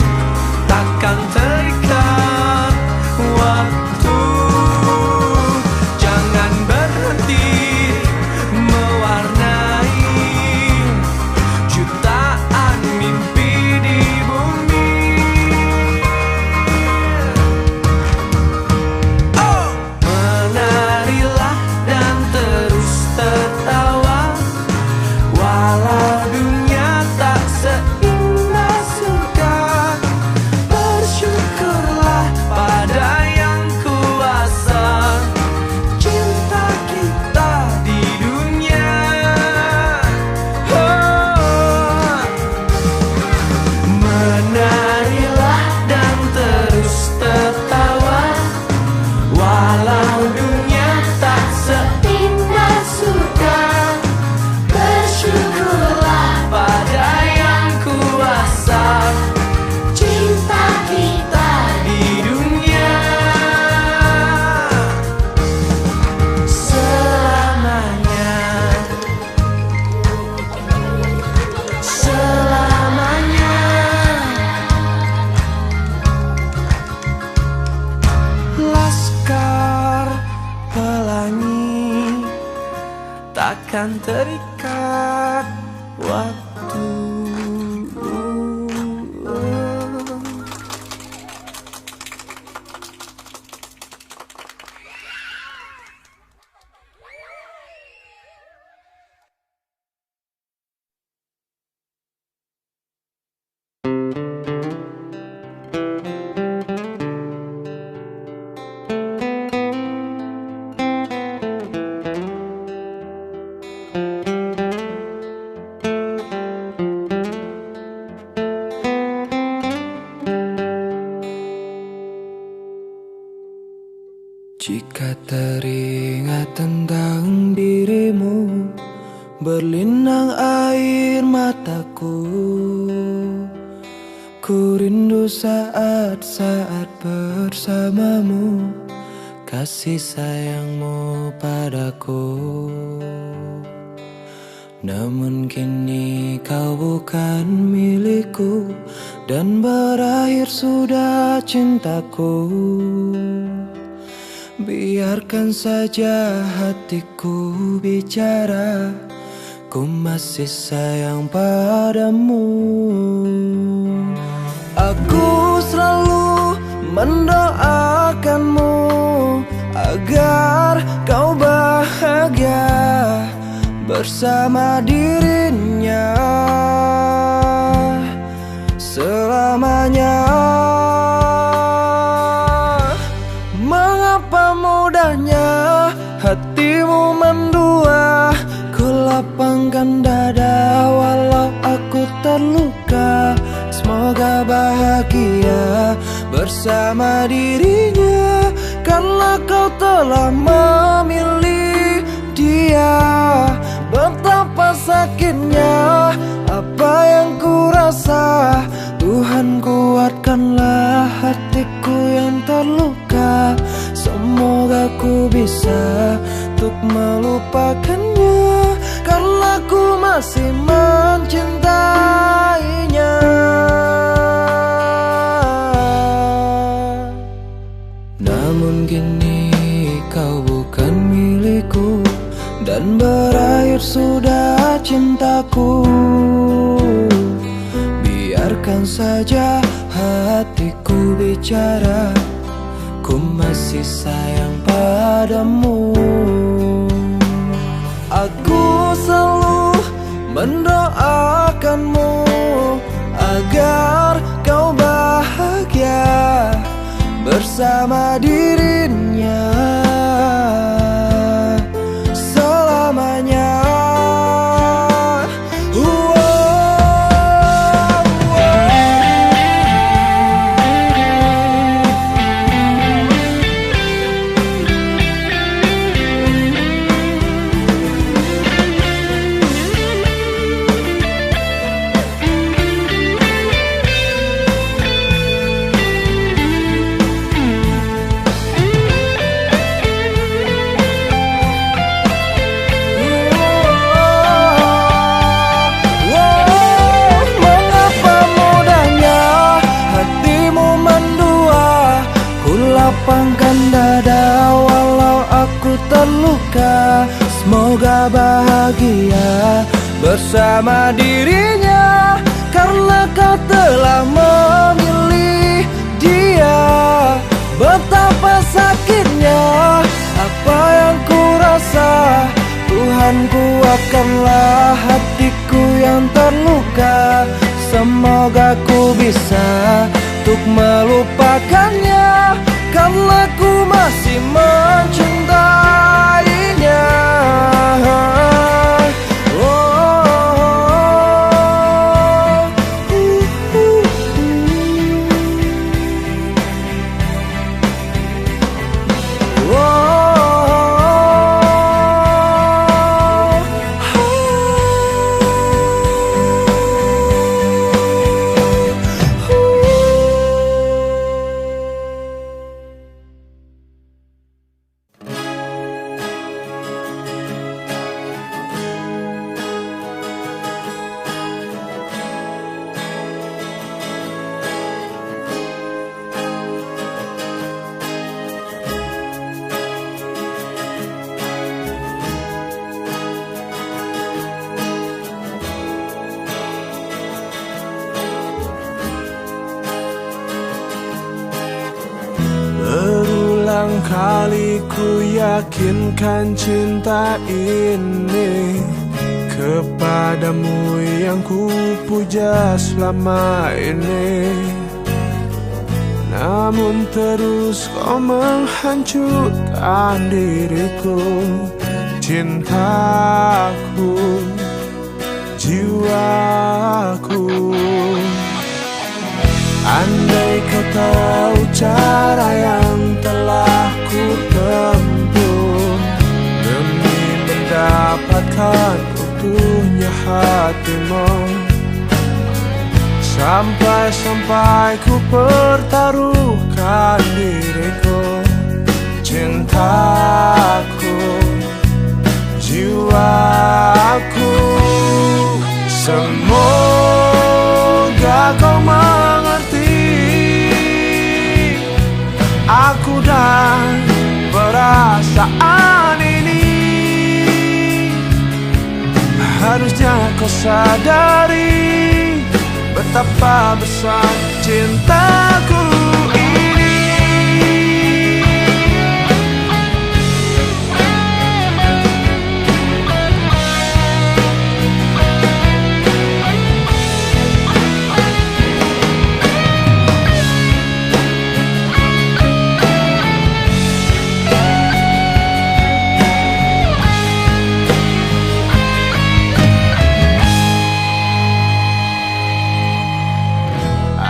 takkan terikat waktu. Jangan berhenti mewarnai jutaan mimpi di bumi. Oh, menarilah dan terus tertawa, walau dunia tak seindah surga. Bersyukurlah pada yang kuasa, cinta kita di dunia. Oh, menarilah dan terus tertawa, walau dunia tak seindah surga. Bersyukurlah pada yang kuasa, cinta kita di dunia selamanya. Selamanya. Laskar pelangi takkan terikat waktu. mengenang air mataku. Ku rindu saat-saat bersamamu, kasih sayangmu padaku. Namun kini kau bukan milikku, dan berakhir sudah cintaku. Biarkan saja hatiku bicara, ku masih sayang padamu. Aku selalu mendoakanmu agar kau bahagia bersama dirinya selamanya. Mengapa mudahnya hatimu mendua? Ku lapangkan dada walau aku terluka. Semoga bahagia bersama dirinya, karena kau telah memilih dia. Betapa sakitnya apa yang ku rasa. Tuhan kuatkanlah hatiku yang terluka. Semoga ku bisa untuk melupakannya, karena ku masih mencintainya. Namun kini kau bukan milikku, dan berakhir sudah cintaku. Biarkan saja hatiku bicara, ku masih sayang padamu. Aku selalu mendoakanmu agar kau bahagia bersama dirinya selamanya. Lapangkan dada walau aku terluka. Semoga bahagia bersama dirinya, karena kau telah memilih dia. Betapa sakitnya apa yang ku rasa. Tuhan kuatkanlah hatiku yang terluka. Semoga ku bisa untuk melupakannya, karena ku masih mencintainya. Berulang kali ku yakinkan cinta ini kepadamu yang ku puja selama ini. Namun terus kau menghancurkan diriku, cintaku, jiwaku. Andai kau tahu cara yang telah ku tempuh demi mendapatkan utuhnya hatimu. Sampai-sampai ku pertaruhkan diriku, cintaku, jiwaku. Semoga kau mengerti aku dan perasaan ini. Harusnya kau sadari betapa besar cintaku ini.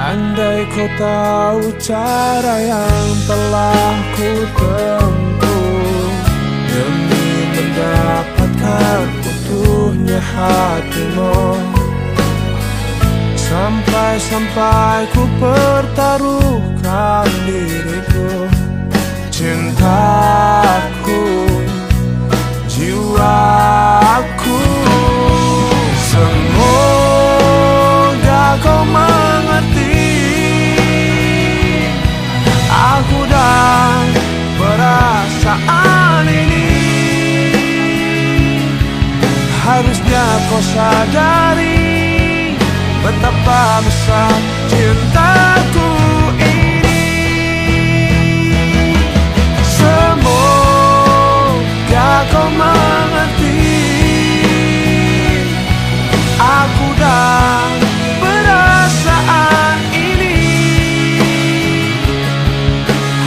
Andai kau tahu cara yang telah ku tempuh demi mendapatkan utuhnya hatimu. Sampai-sampai ku pertaruhkan diriku, cintaku, jiwaku. Semoga kau mengerti aku dan perasaan ini. Harusnya kau sadari betapa besar cintaku ini. Semoga kau mengerti aku dan perasaan ini.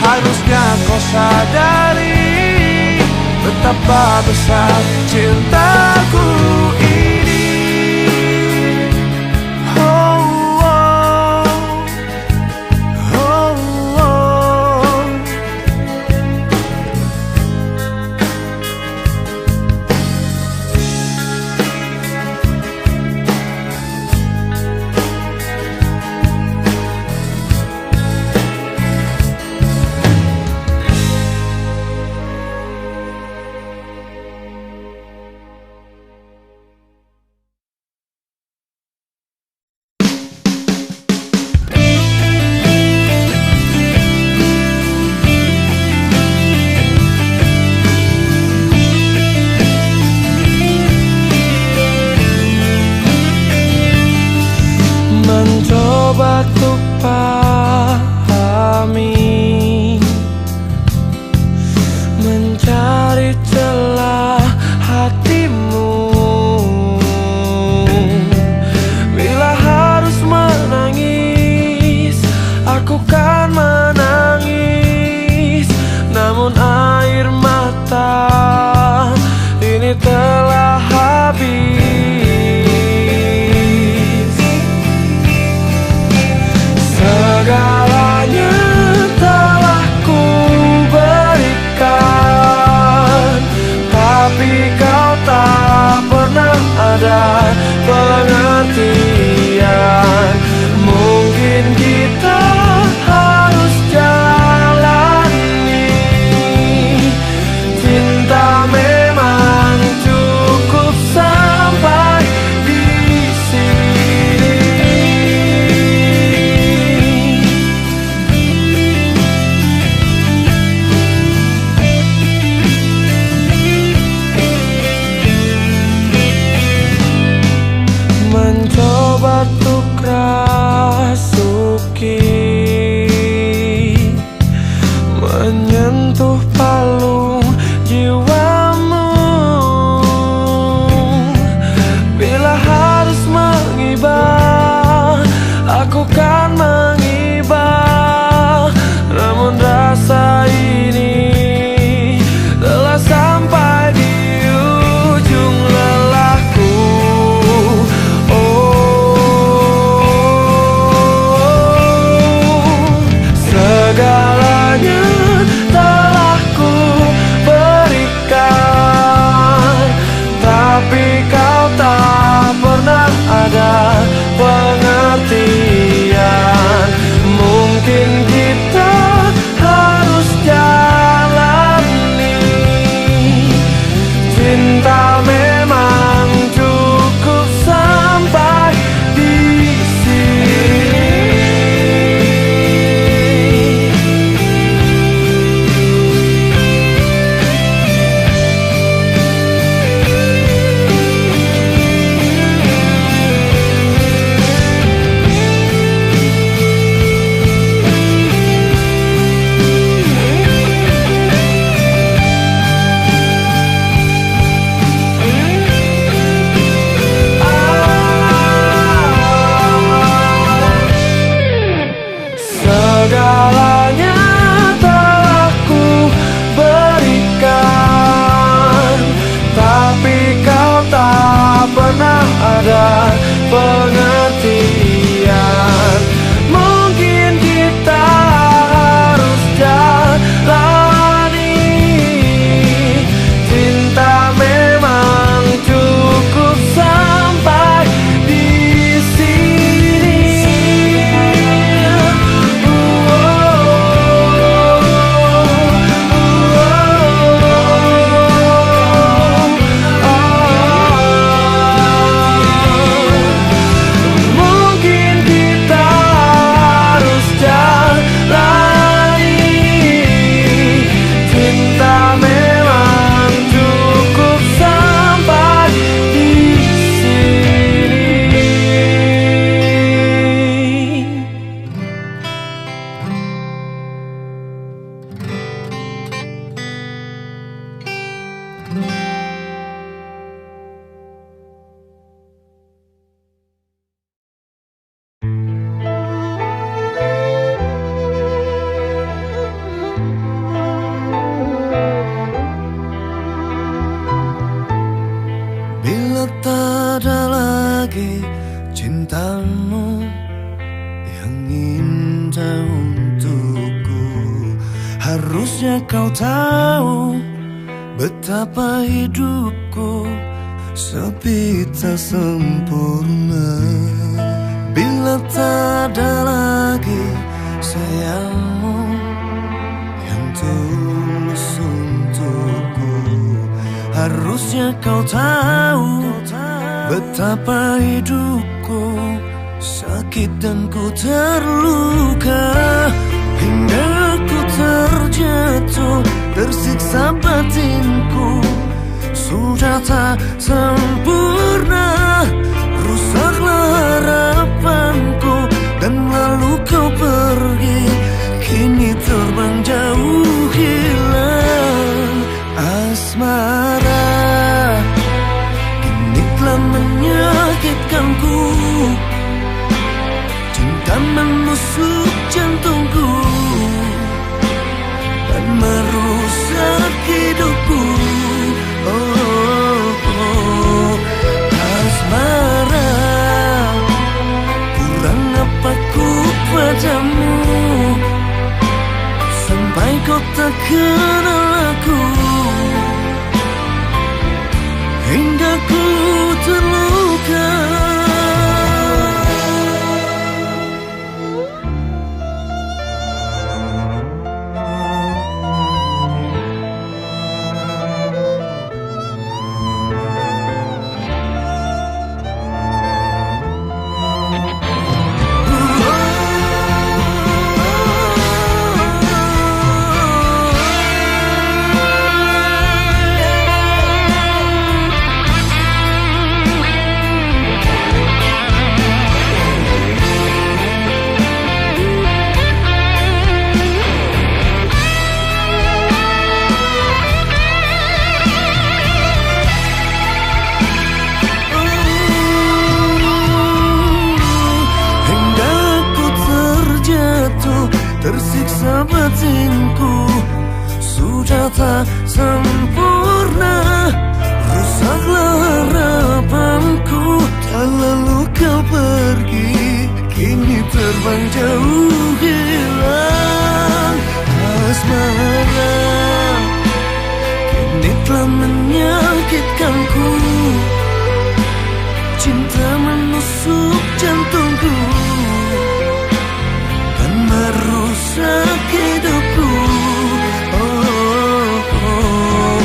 Harusnya kau sadari betapa besar cintaku ini. Oh, oh, oh, oh. Mencoba untuk pahami, mencari celah hatimu. Bila harus menangis, aku kan menangis. Namun air mata ini telah habis. ada pengertian. Mungkin kita harus jalani. Cinta memang cukup sampai di sini. Mungkin kita harus jalani. Cinta memang cukup sampai di sini. Bila tak ada lagi cintamu yang indah untukku, harusnya kau tahu betapa hidupku sepi tak sempurna. Bila tak ada lagi sayangmu yang tulus untukku, harusnya kau tahu betapa hidupku sakit dan ku terluka. Hingga ku terjatuh, tersiksa batinku, sudah tak sempurna. Rusaklah harapanku dan lalu kau pergi, kini terbang jauh hilang. Asmara kini telah menyakitkanku, cinta menusuk jantungku dan merusak hidupku. Oh, asmara, kurang apa ku padamu sampai kau tak kenal aku, hingga ku terluka. Tersiksa batinku, sudah tak sempurna. Rusaklah harapanku dan lalu kau pergi, kini terbang jauh hilang. Asmara kini telah menyakitkanku, cinta menusuk jantungku dan merusak hidupku. Oh,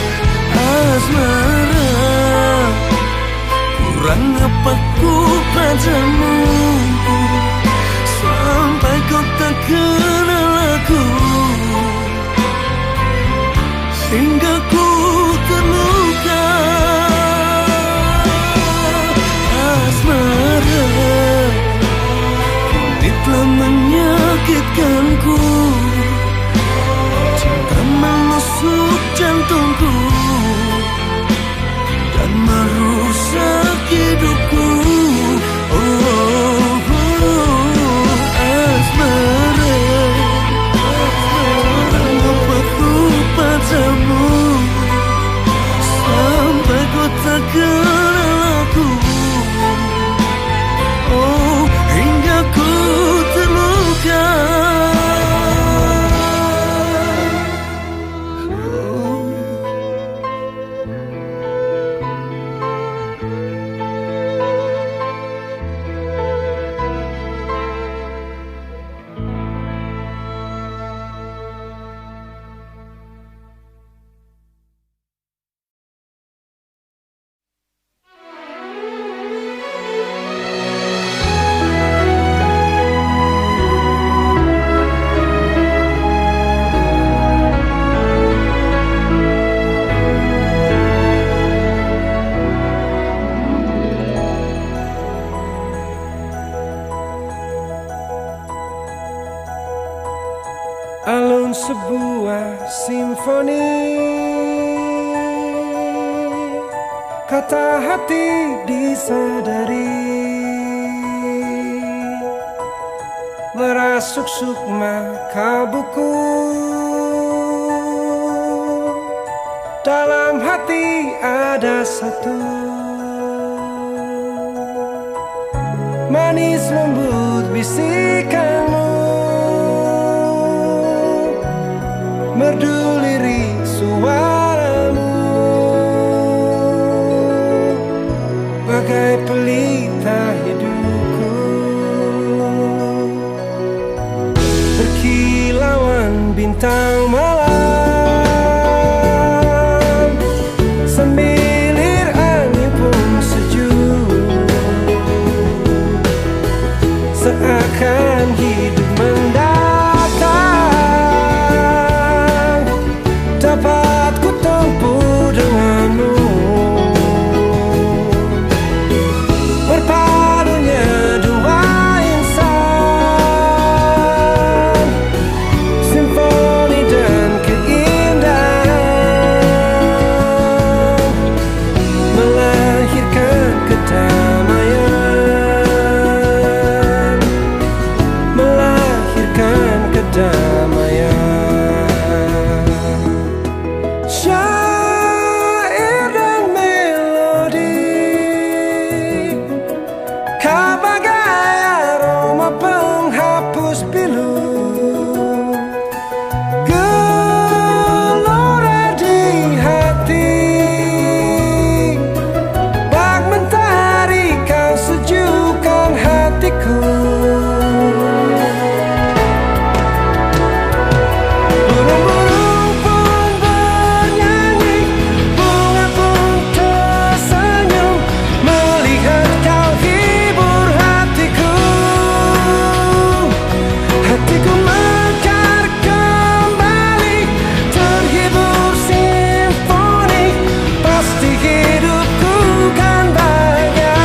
asmara, kurang apa ku padamu sampai kau tak kenal aku, hingga ku terluka. Asmara kini telah menyakitkanku, cinta menusuk jantungku dan merusak hidupku. Oh, sebuah simfoni. Kata hati disadari, merasuk sukma kalbuku. Dalam hati ada satu, manis lembut bisikanmu, merdu lirik suaramu, bagai pelita hidupku. Berkilauan bintang malam, semilir angin pun sejuk, seakan hidup mendatang dapat ku tempuh denganmu. Berpadunya dua insan, simfoni dan keindahan, melahirkan kedamaian, melahirkan kedamaian. Syair dan melodi, kau bagai aroma penghapus pilu, gelora di hati, bak mentari kau sejukkan hatiku. Burung-burung pun bernyanyi, bunga pun tersenyum, melihat kau hibur hatiku. Hatiku mekar kembali, terhibur simfoni, pasti hidupku kan bahagia.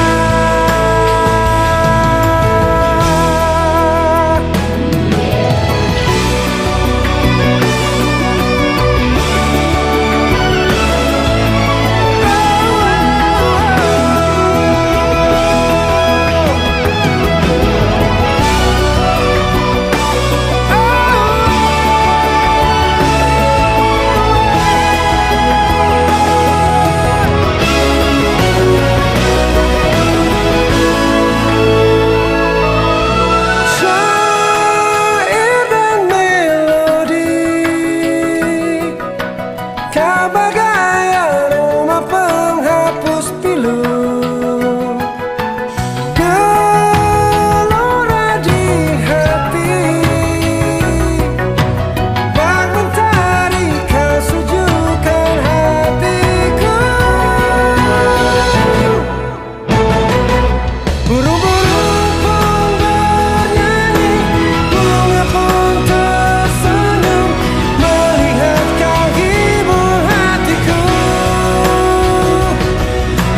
Syair dan melodi, kau bagai aroma penghapus pilu, gelora di hati, bak mentari kau sejukkan hatiku. Burung-burung pun bernyanyi, bunga pun tersenyum, melihat kau hibur hatiku.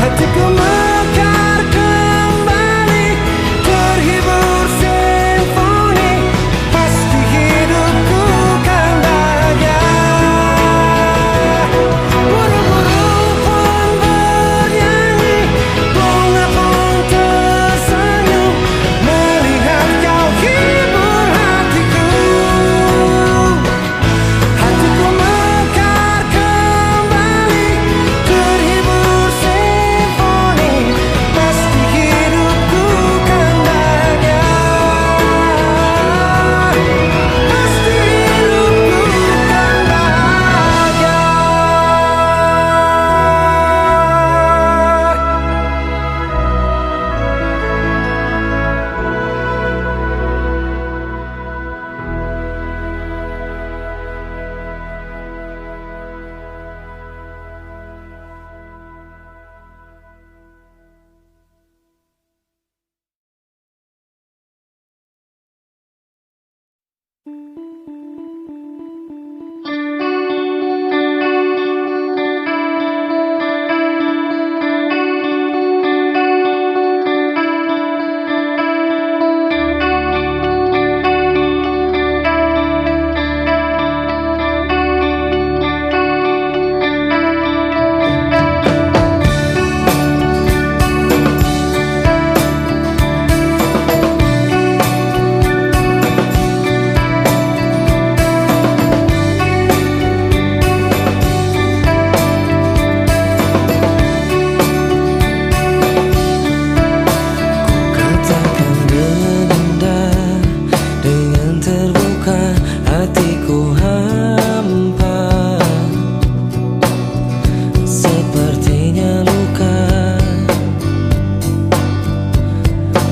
Hatiku mekar kembali, terhibur simfoni, pasti hidupku kan bahagia. Burung-burung pun bernyanyi, bunga pun tersenyum, melihat kau hibur hatiku. Hatiku mekar kembali, terhibur simfoni, pasti hidupku kan bahagia. Pasti hidupku kan bahagia.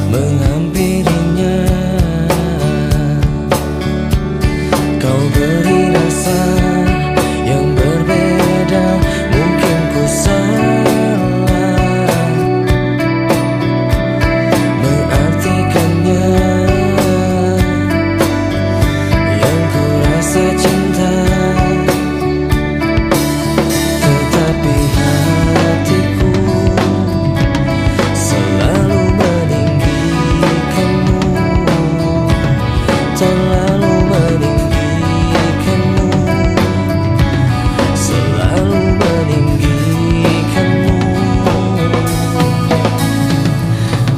menghampirinya. Kau beri rasa yang berbeda, mungkin ku salah mengartikannya. Yang ku rasa cinta, tetapi hatiku selalu meninggikanmu, terlalu meninggikanmu, selalu meninggikanmu.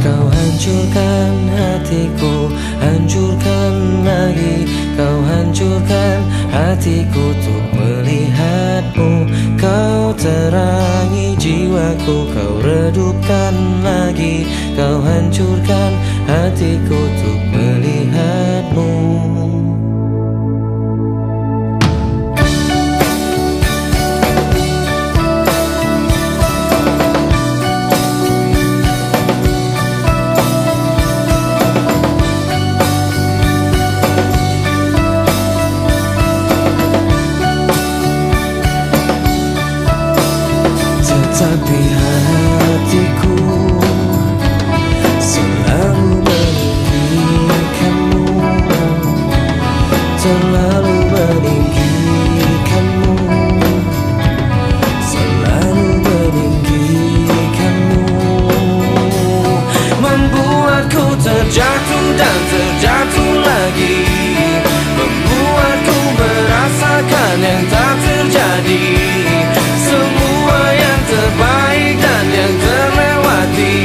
Kau hancurkan hatiku, hancurkan lagi. Kau hancurkan hatiku untuk melihatmu. Kau terangi jiwaku, kau redupkan lagi. Kau hancurkan hatiku untuk melihatmu. Tetapi hatiku selalu meninggikanmu, terlalu meninggikanmu, selalu meninggikanmu. Membuatku terjatuh dan terjatuh lagi, membuatku merasakan yang tak terjadi. Semua yang terbaik dan yang terlewati,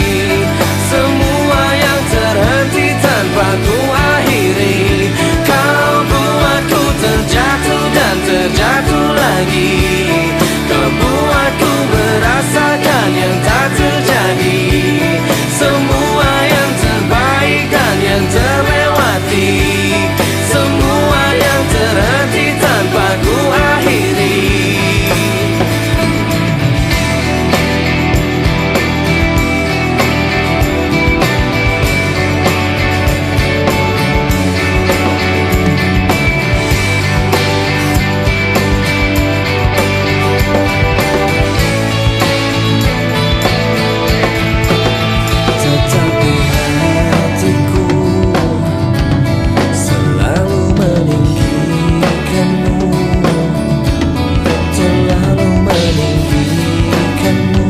semua yang terhenti tanpa ku akhiri. Kau buatku terjatuh dan terjatuh lagi, kau buatku merasakan yang tak terjadi. Semua yang terbaik dan yang terlewati, semua yang terhenti tanpa ku akhiri. Tetapi hatiku selalu meninggikanmu, terlalu meninggikanmu,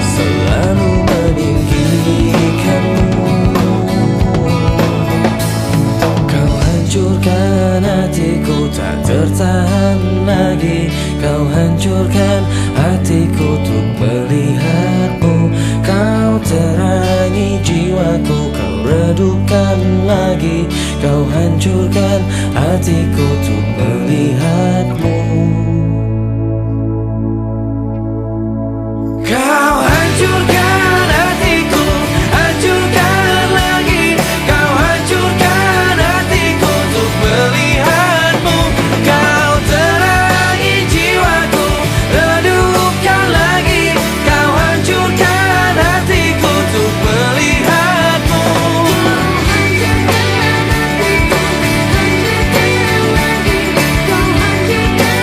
selalu meninggikanmu. Kau hancurkan hatiku, tak tertahan lagi. Kau hancurkan hatiku untuk melihatmu. Kau terangi jiwaku, kau redupkan lagi. Kau hancurkan hatiku untuk melihatmu. Kau hancurkan hatiku, hancurkan lagi. Kau hancurkan hatiku untuk melihatmu. Kau terangi jiwaku, redupkan lagi. Kau hancurkan hatiku untuk melihatmu. Kau hancurkan hatiku, hancurkan lagi. Kau hancurkan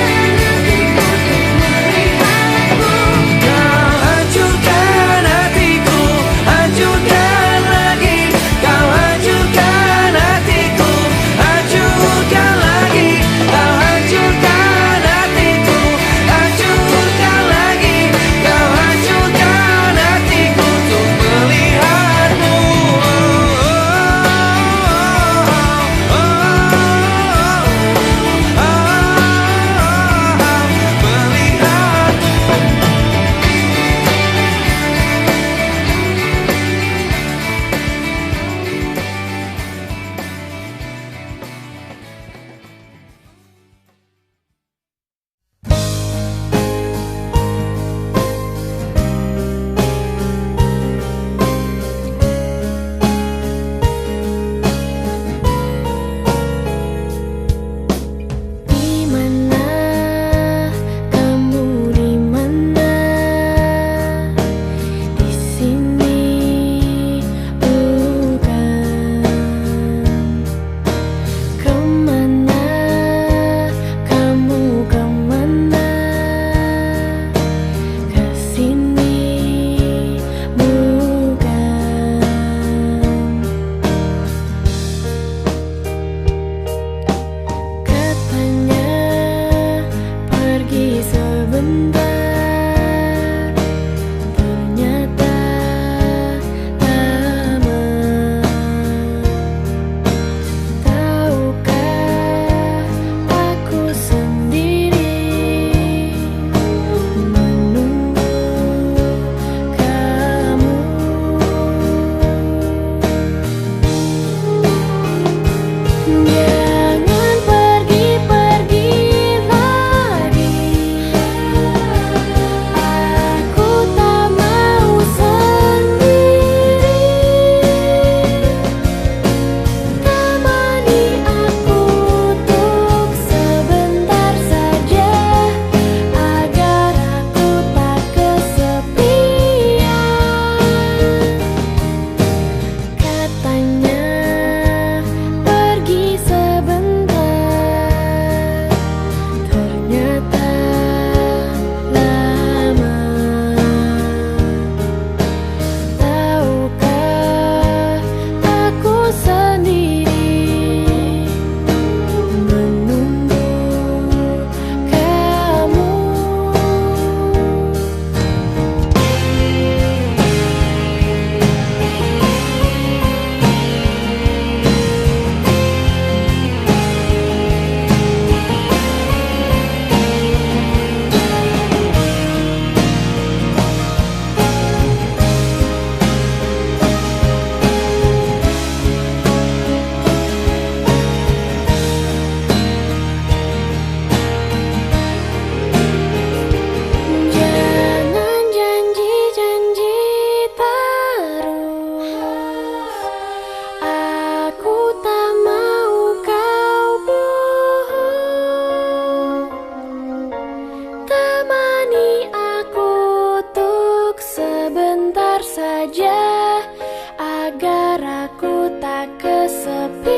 aku tak kesepian.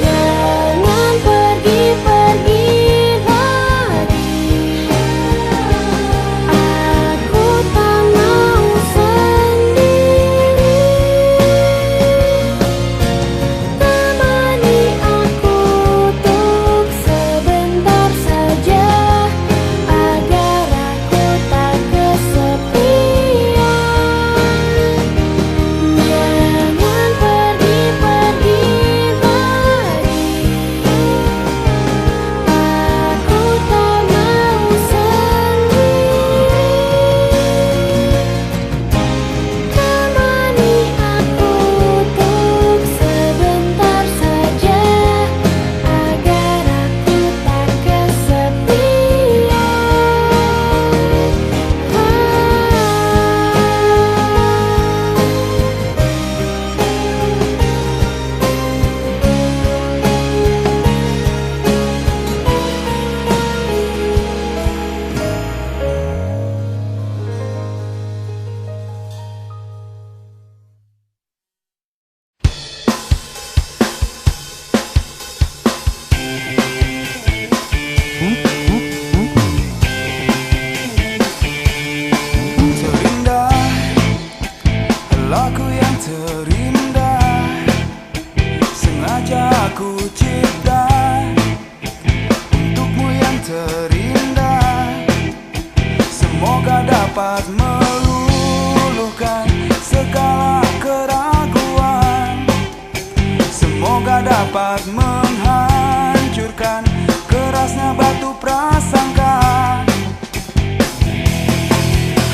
Jangan pergi-pergi lagi, aku tak mau sendiri. Temani aku untuk sebentar saja, agar aku tak kesepian. Jangan pergi-pergi lagi, aku tak mau sendiri. Temani aku untuk sebentar saja, agar aku tak kesepian. Terindah, lagu yang terindah, sengaja aku cipta untukmu yang terindah. Semoga dapat meluluhkan segala keraguan, semoga dapat menghancurkan kerasnya batu prasangka.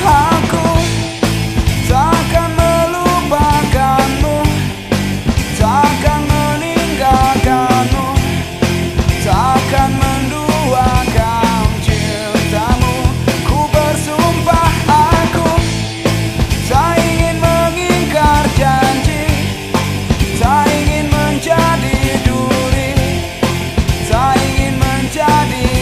Aku takkan melupakanmu, takkan meninggalkanmu, takkan menduakan cintamu. Ku bersumpah aku tak ingin mengingkar janji, tak ingin menjadi duri, tak ingin menjadi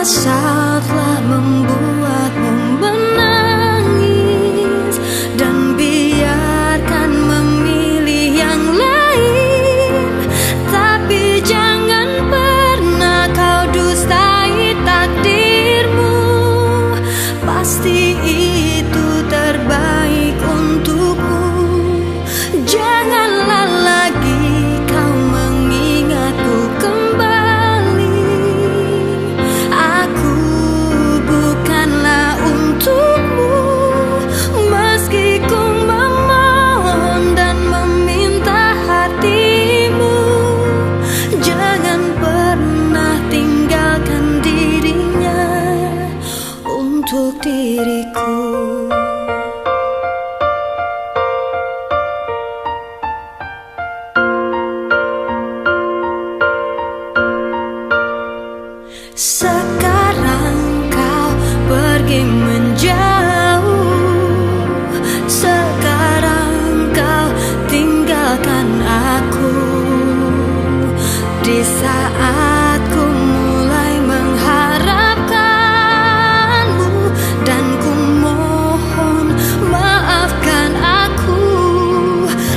menyesal telah membuatmu menangis, dan biarkan memilih yang lain. Tapi jangan pernah kau dustai takdirmu. Pasti itu terbaik untukmu. Janganlah lagi kau mengingatku kembali. Aku bukanlah untukmu. Meski ku memohon dan meminta hatimu, jangan pernah tinggalkan dirinya untuk diriku. Sekarang kau pergi menjauh. Sekarang kau tinggalkan aku. Di saat ku mulai mengharapkanmu, dan ku mohon maafkan aku.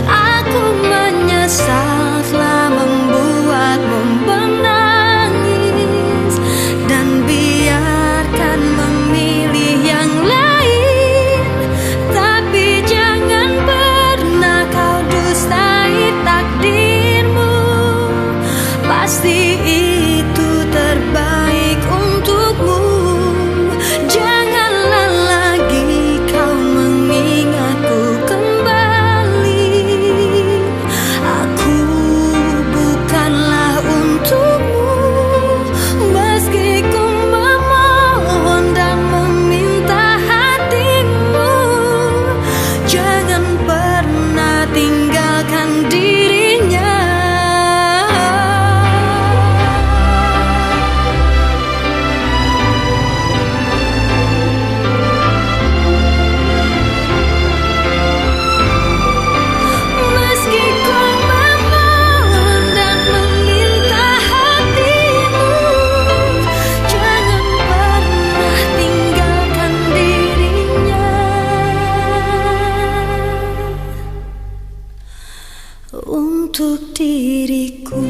Aku menyesal telah membuatmu menangis, dan biarkan memilih yang lain. Tapi jangan pernah kau dustai takdirmu. Pasti itu terbaik untukmu. Janganlah lagi kau mengingatku kembali. Aku bukanlah untukmu. Meski ku memohon dan meminta hatimu, jangan pernah tinggalkan dirinya. Meski ku memohon dan meminta hatimu, jangan pernah tinggalkan dirinya untuk diriku.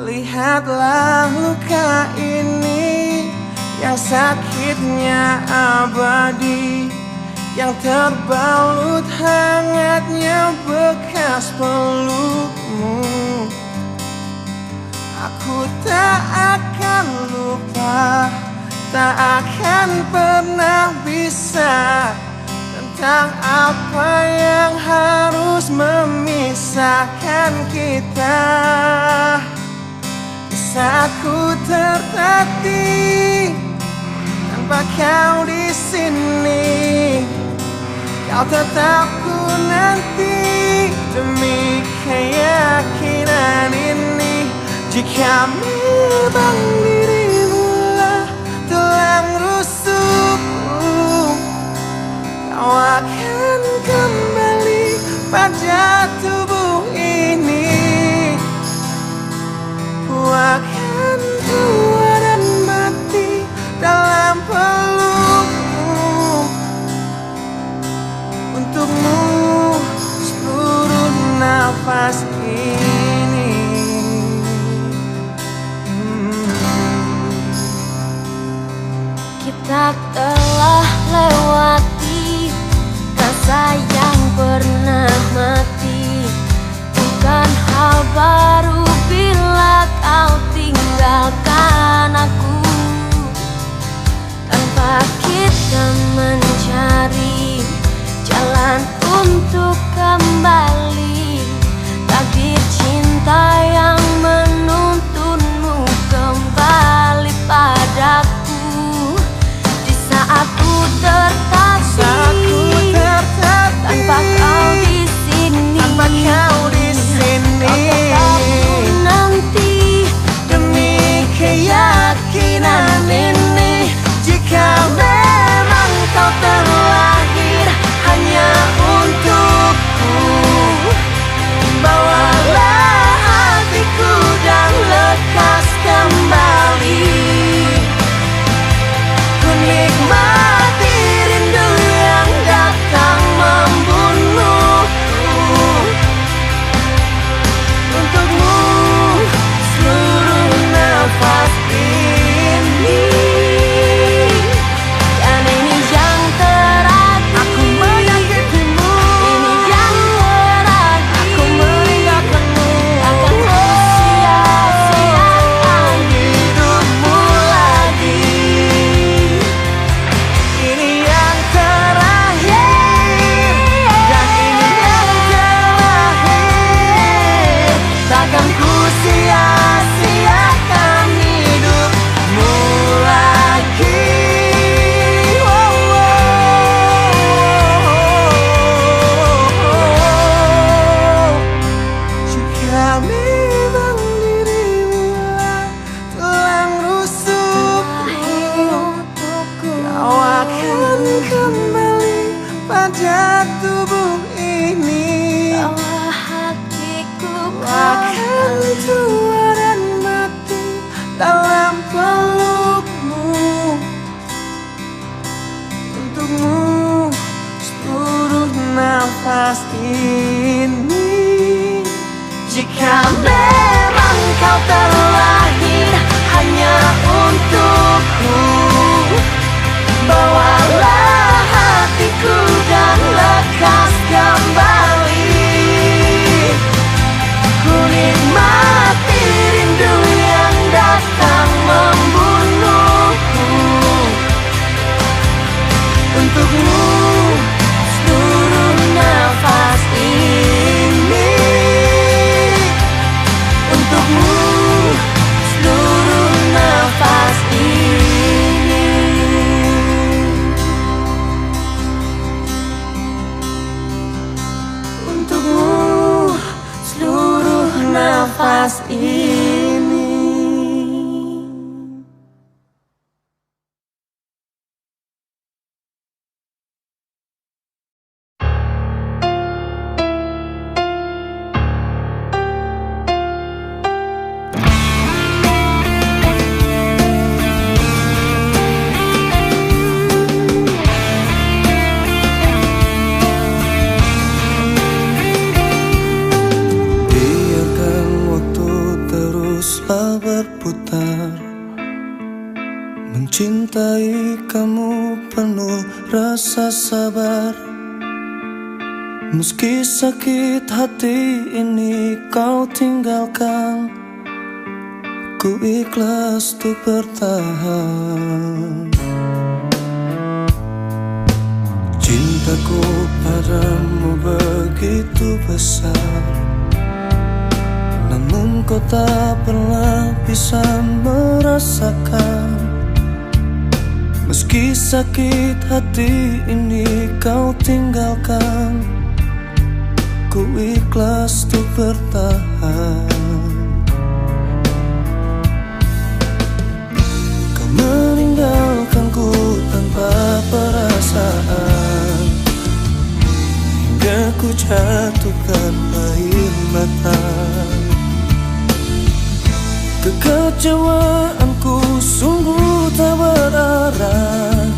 Lihatlah luka ini yang sakitnya abadi, yang terbalut hangatnya bekas pelukmu. Aku tak akan lupa, tak akan pernah bisa, tentang apa yang harus memisahkan kita. Saat ku tertatih tanpa kau di sini, kau tetap ku nanti demi keyakinan ini. Jika memang dirimu lah tulang rusukku, kau akan kembali pada tubuh ini. Ku akan tua dan mati dalam pelukmu. Untukmu seluruh nafas ini. Kita telah lewati rasa yang pernah mati. Bukan hal baru bila kau tinggalkan aku, tanpa kita mencari jalan untuk kembali. Takdir cinta yang menuntunmu kembali padaku. Di saat tanpa kau di sini. Aku tak nanti demi keyakinan ini. Jika memang kau terlahir hanya untukku, bawalah hatiku dan lekas kembali. Ku nikmati rindu yang datang membunuhku. Untukmu seluruh nafas ini. Dan ini yang terakhir. Aku menyakitimu. Ini yang terakhir. Aku meninggalkanmu. Akan ku sia-siakan hidupmu lagi. Ini yang terakhir. Dan ini yang terakhir. Takkan ku sia-siakan hidupmu lagi. Jika memang dirimu telah rusukku, kau akan kembali pada tubuh ini. bawa hatiku Akan tua dan mati dalam pelukmu. Untukmu seluruh nafas ini. Jika memang kau terlahir hanya untukku, bawalah hatiku dan lekas kembali. Ku nikmati rindu yang datang membunuhku. Untukmu seluruh nafas ini. Untukmu seluruh nafas ini. Untukmu seluruh nafas ini. Biarkan waktu teruslah berputar, mencintai kamu penuh rasa sabar. Meski sakit hati ini kau tinggalkan, ku ikhlas untuk bertahan. Cintaku padamu begitu besar, namun kau tak pernah bisa merasakan. Meski sakit hati ini kau tinggalkan, ku ikhlas untuk bertahan. Kau meninggalkanku tanpa perasaan, hingga ku jatuhkan air mata. Kekecewaanku sungguh tak berarah,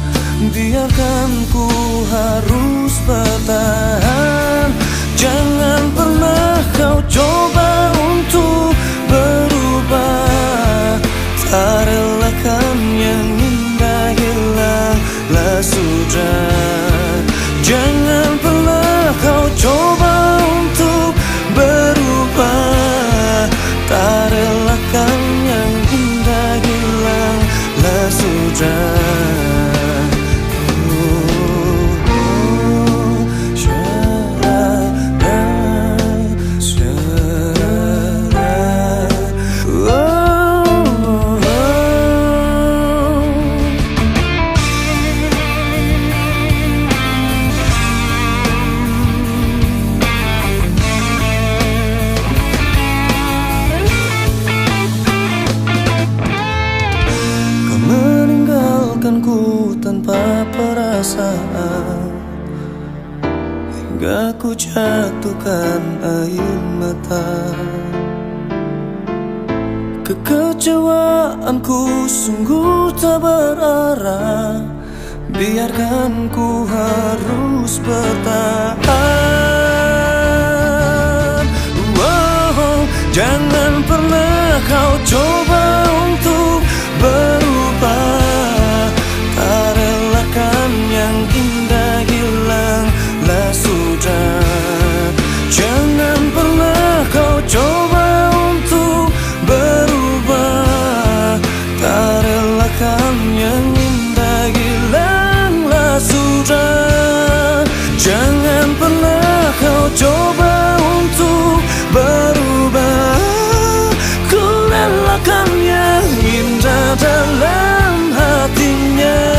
biarkan ku harus bertahan. Jangan pernah kau coba untuk berubah, tak relakan yang indah hilanglah sudah. Jangan pernah kau coba untuk berubah, tak relakan yang indah hilanglah sudah. perasaan hingga ku jatuhkan air mata. Kekecewaanku sungguh tak berarah, biarkan ku harus bertahan. Wow, jangan pernah kau coba untuk berubah. Tak relakan yang indah hilanglah sudah. Jangan pernah kau coba untuk berubah. Tak relakan yang indah hilanglah sudah. Jangan pernah kau coba untuk berubah. Ku relakan yang indah dalam hatinya.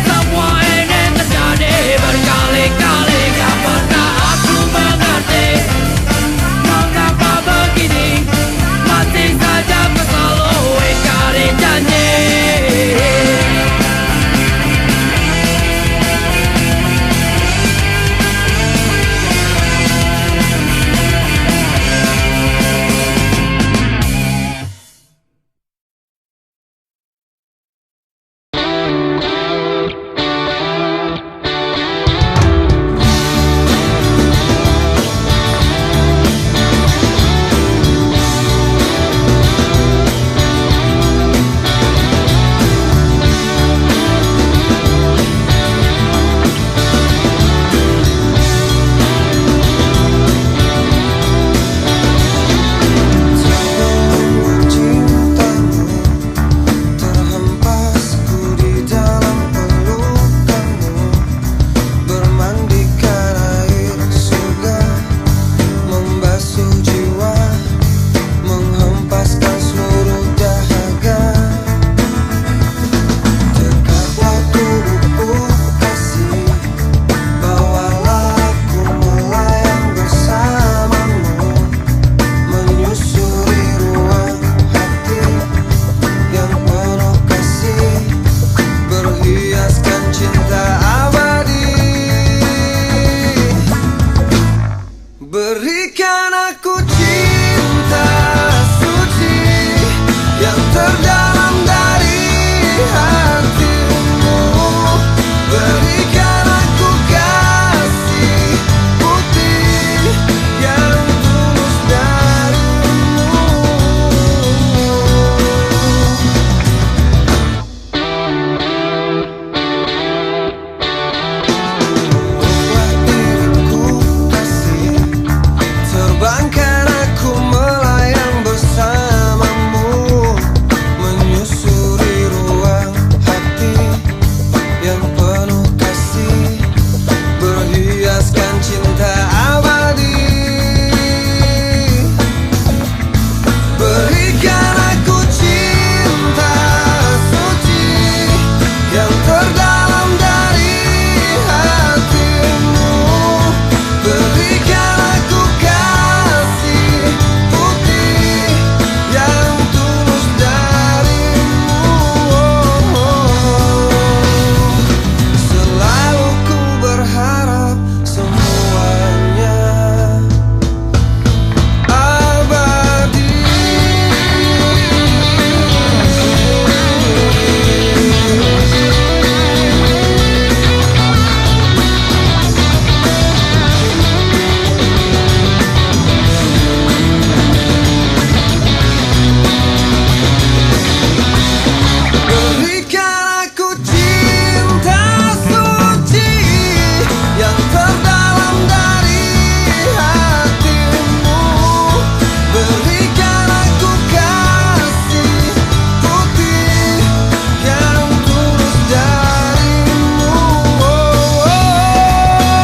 Semua ini terjadi berkali-kali, gak pernah aku mengerti. Berikan aku cinta suci yang terdalam dari hatimu. Berikan aku kasih putih yang tulus darimu. Buatlah diriku kasih, terbangkan aku melayang bersamamu, menyusuri ruang hati yang penuh kasih, berhiaskan cinta abadi. Berikan aku cinta suci yang terdalam dari hatimu. Berikan aku kasih putih yang tulus darimu. Selalu ku berharap semuanya abadi. Berikan aku cinta suci yang terdalam dari hatimu. Berikan aku kasih putih yang tulus darimu.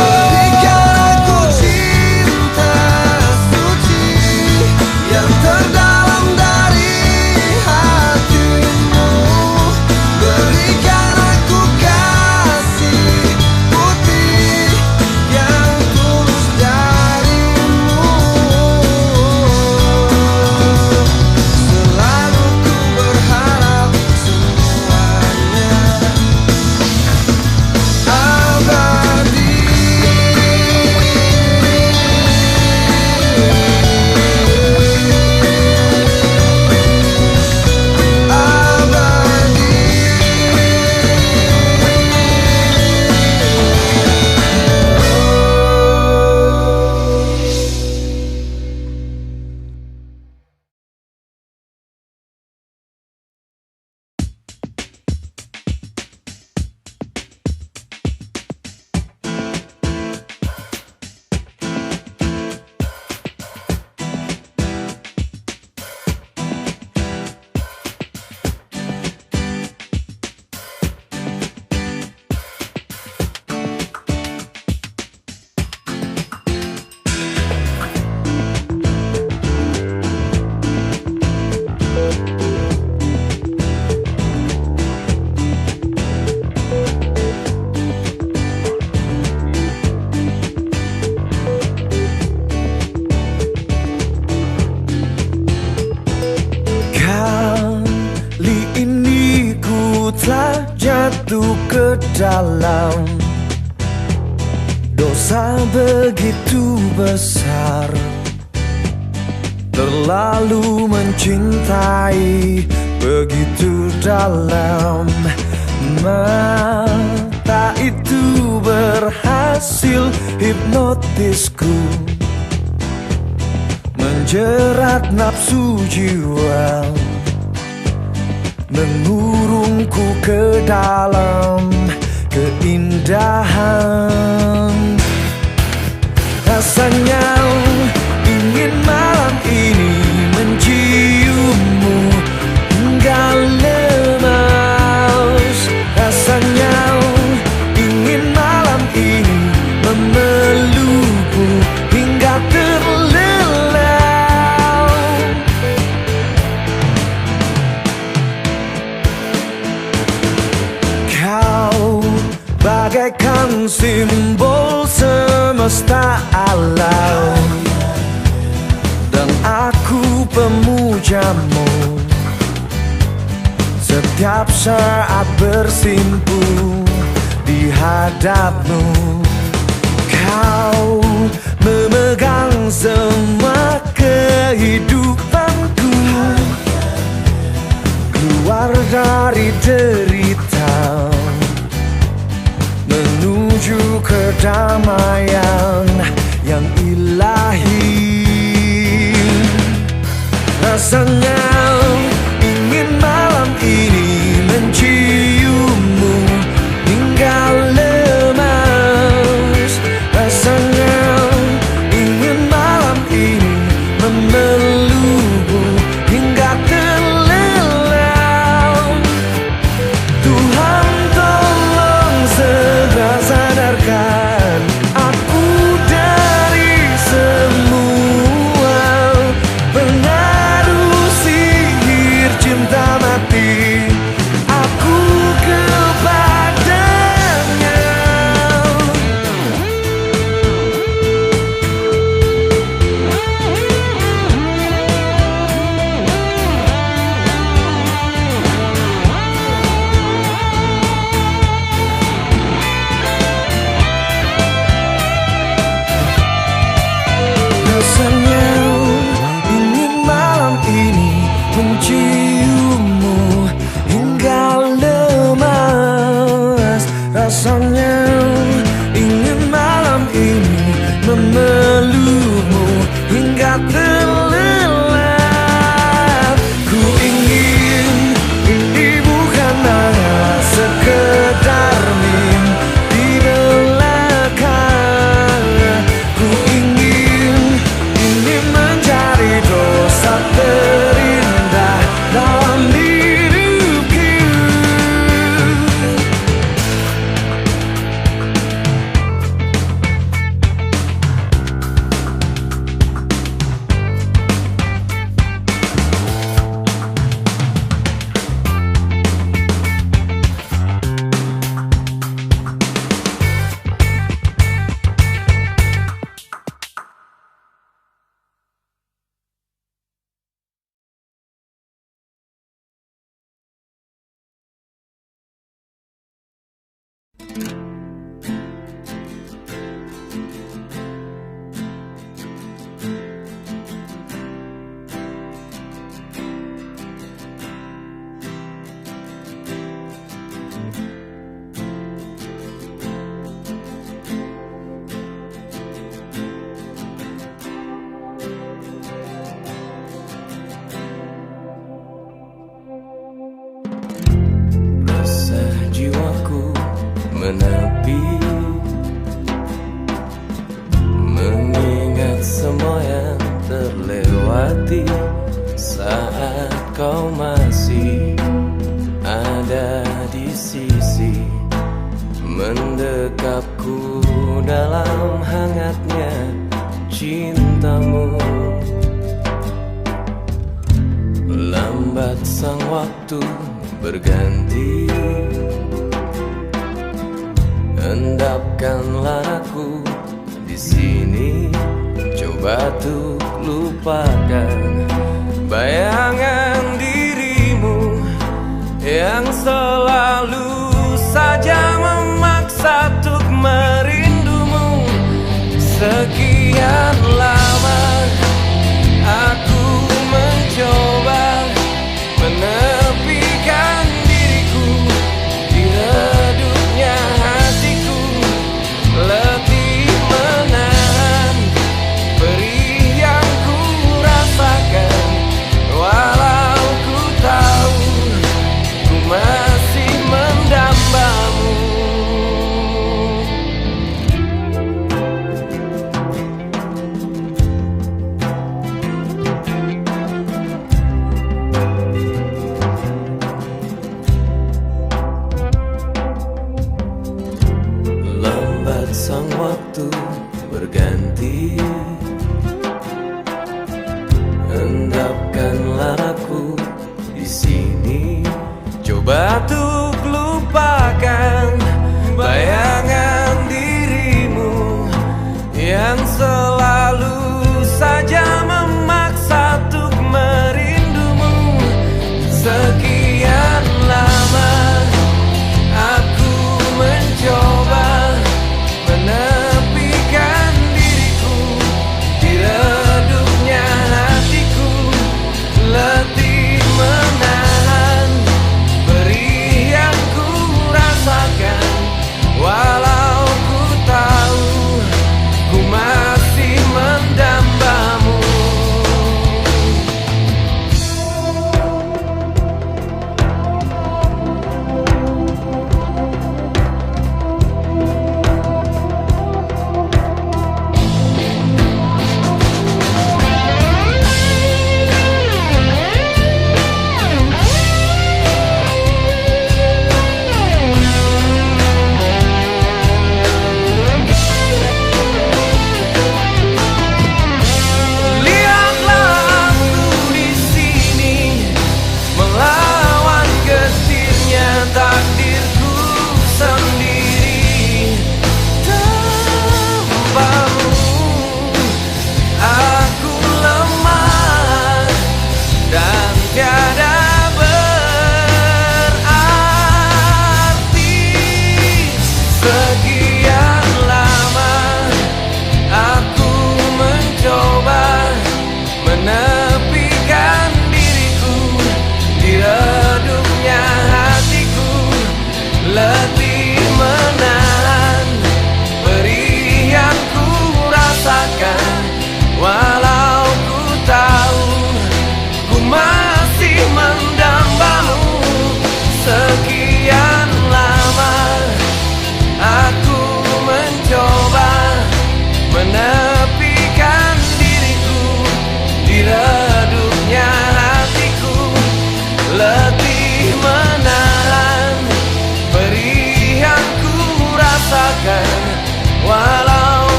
Berikan aku cinta suci yang terdalam dari hatimu. Berikan aku kasih putih yang tulus darimu. Selalu ku berharap semuanya abadi. Kali ini ku telah jatuh ke dalam dosa begitu besar, terlalu mencintai begitu dalam. Mata itu berhasil hipnotisku, menjerat nafsu jiwa, mengurungku ke dalam keindahan. Rasanya ingin malam ini menciummu hingga lemas. Rasanya ingin malam ini memelukmu hingga terlelap. Kau bagaikan simbol semesta alam, dan aku pemujamu. Setiap saat bersimpu di hadapmu, kau memegang tolong semua kehidupanku keluar dari derita menuju kedamaian yang ilahi. Rasanya ingin malam ini menciummu hingga lemas. Rasanya ingin malam ini memelukmu hingga terlelap. Tuhan tolong segera sadarkan aku dari semua pengaruh sihir cinta mati aku kepadanya. Rasanya ingin malam ini menciummu hingga lemas. Rasanya ingin malam ini memelukmu hingga terlelap. Ku ingin ini bukan hanya sekedar mimpi belaka. Ku ingin ini menjadi dosa terindah dalam hidupku. Resah jiwaku menepi, mengingat semua yang terlewati saat kau masih ada di sisi, mendekapku dalam hangatnya cintamu. Lambat sang waktu berganti, endapkanlah aku di sini. Coba tuh lupakan bayangan dirimu yang selalu saja memaksa untuk merindumu. Sekian lama aku mencoba menepikan diriku di redupnya hatiku, letih menahan perih yang ku rasakan. Walau ku tahu ku masih mendambamu. Sang waktu berganti, endapkanlah aku di sini. Coba tuh lupakan bayangan dirimu yang selalu saja memaksa untuk merindumu. Sekian lama aku mencoba menepikan diriku di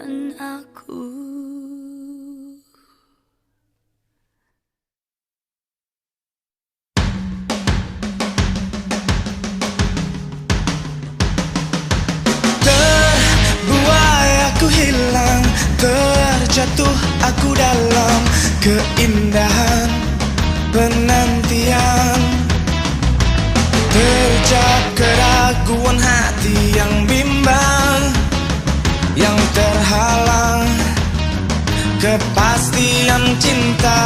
dan aku. Terbuai aku hilang, terjatuh aku dalam keindahan penantian. Terjap keraguan hati yang bimbang, yang terhalang kepastian cinta.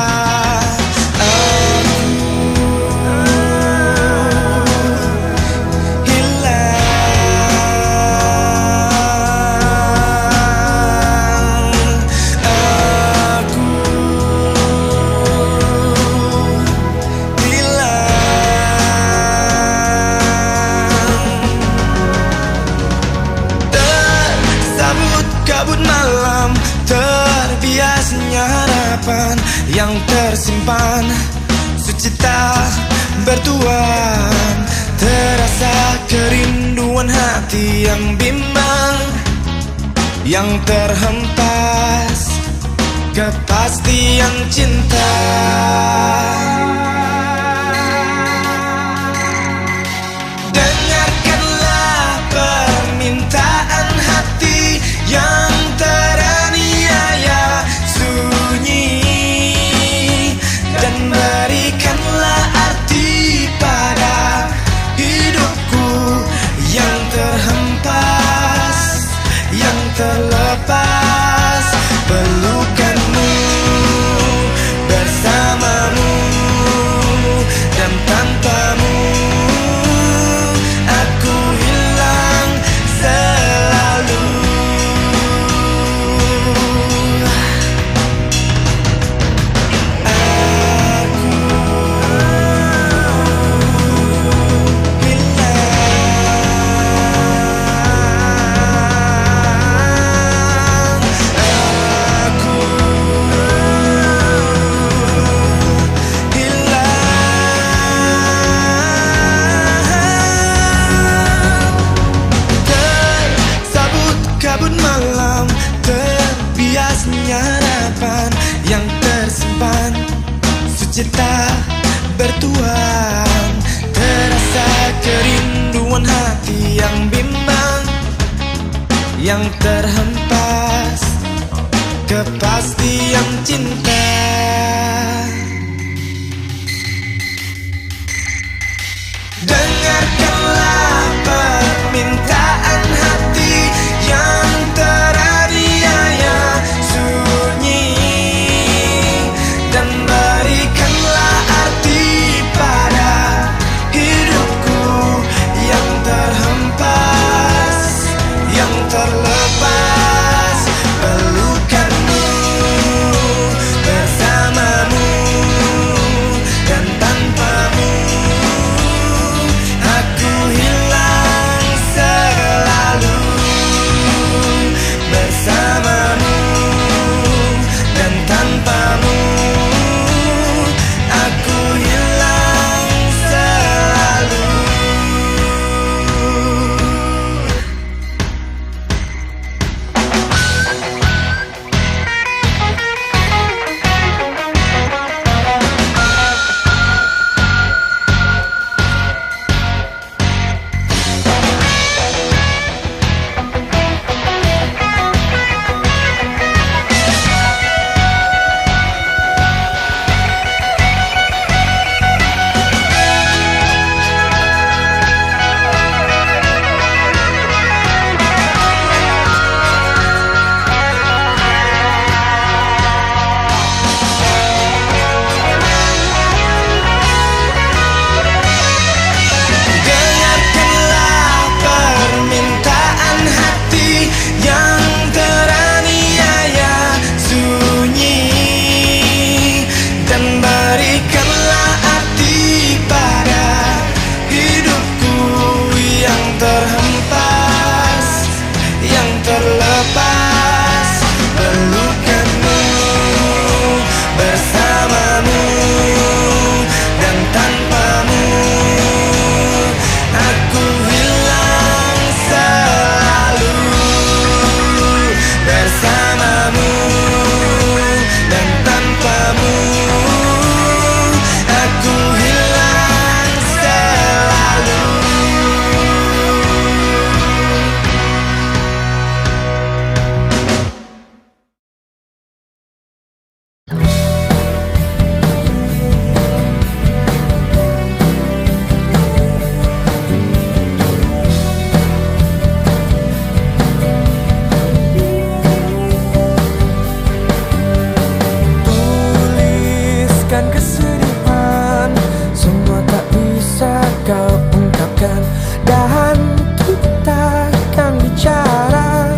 Kabut malam, terbiasnya harapan yang tersimpan, sucita bertuan. Terasa kerinduan hati yang bimbang, yang terhempas kepastian cinta. Dengarkanlah permintaan hati yang teraniaya sunyi, dan berikanlah arti pada hidupku yang terhempas, yang terlepas. Pelukanmu bersamamu, dan tanpamu aku hilang selalu. Kabut malam, terbiasnya harapan yang tersimpan, sucita bertuan. Terasa kerinduan hati yang bimbang, yang terhempas kepastian cinta. Dengarkanlah permintaan hati yang teraniaya sunyi, dan berikanlah arti pada hidupku yang terhempas, yang terlepas. Pelukanmu bersama bersamamu dan tanpamu aku hilang selalu. Tuliskan kesedihan, semua tak bisa kau ungkapkan, dan kita akan bicara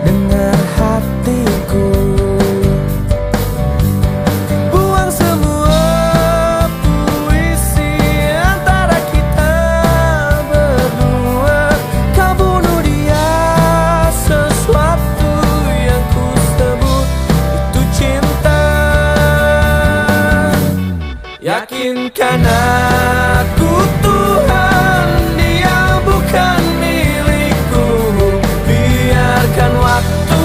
dengar hatiku. Buang semua puisi antara kita berdua. Kau bunuh dia, sesuatu yang ku sebut itu cinta. Yakinkan aku Tuhan, dia bukan milikku. Biarkan waktu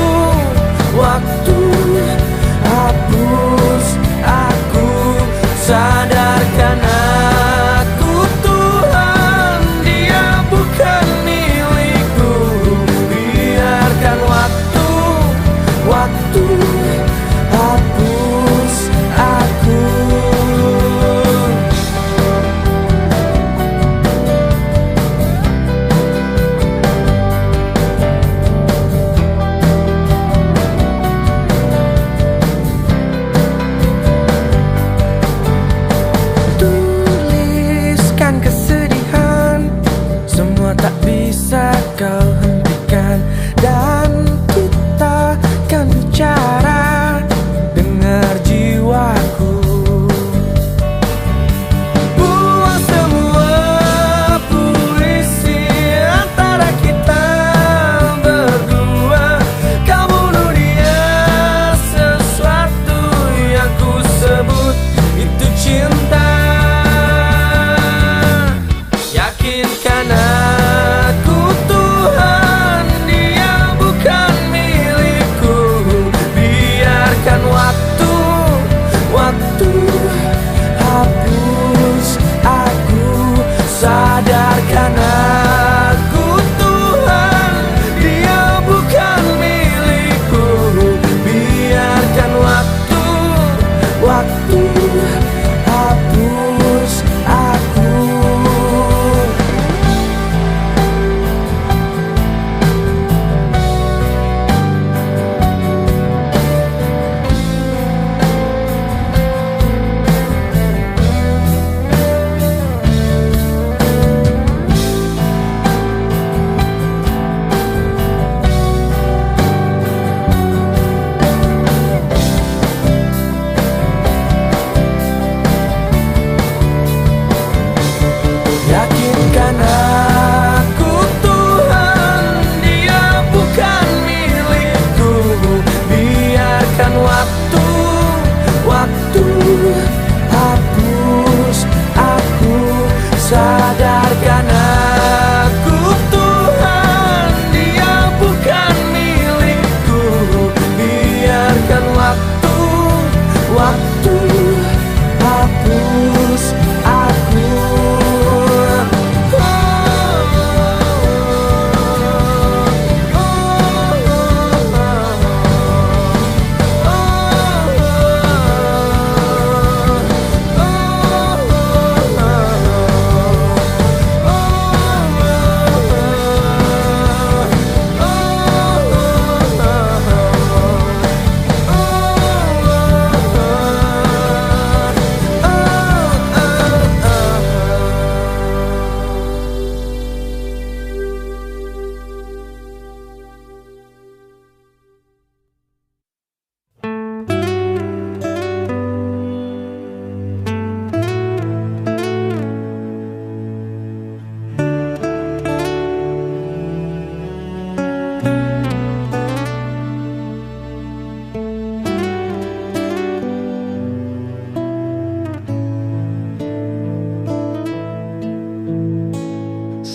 hapus aku. Sadarkan aku Tuhan, dia bukan milikku. Biarkan waktu hapus aku. Tuliskan kesedihan, semua tak bisa kau hentikan, dan kita akan bicara dengar jiwaku. Buang semua puisi antara kita berdua. Kau bunuh dia, sesuatu yang ku sebut itu cinta. Yakinkan aku Tuhan, dia bukan milikku. Biarkan waktu hapus aku. Sadarkan aku Tuhan, dia bukan milikku. Biarkan waktu hapus aku. Yakinkan aku Tuhan, dia bukan milikku. Biarkan waktu hapus aku. Sadarkan aku Tuhan, dia bukan milikku. Biarkan waktu hapus aku.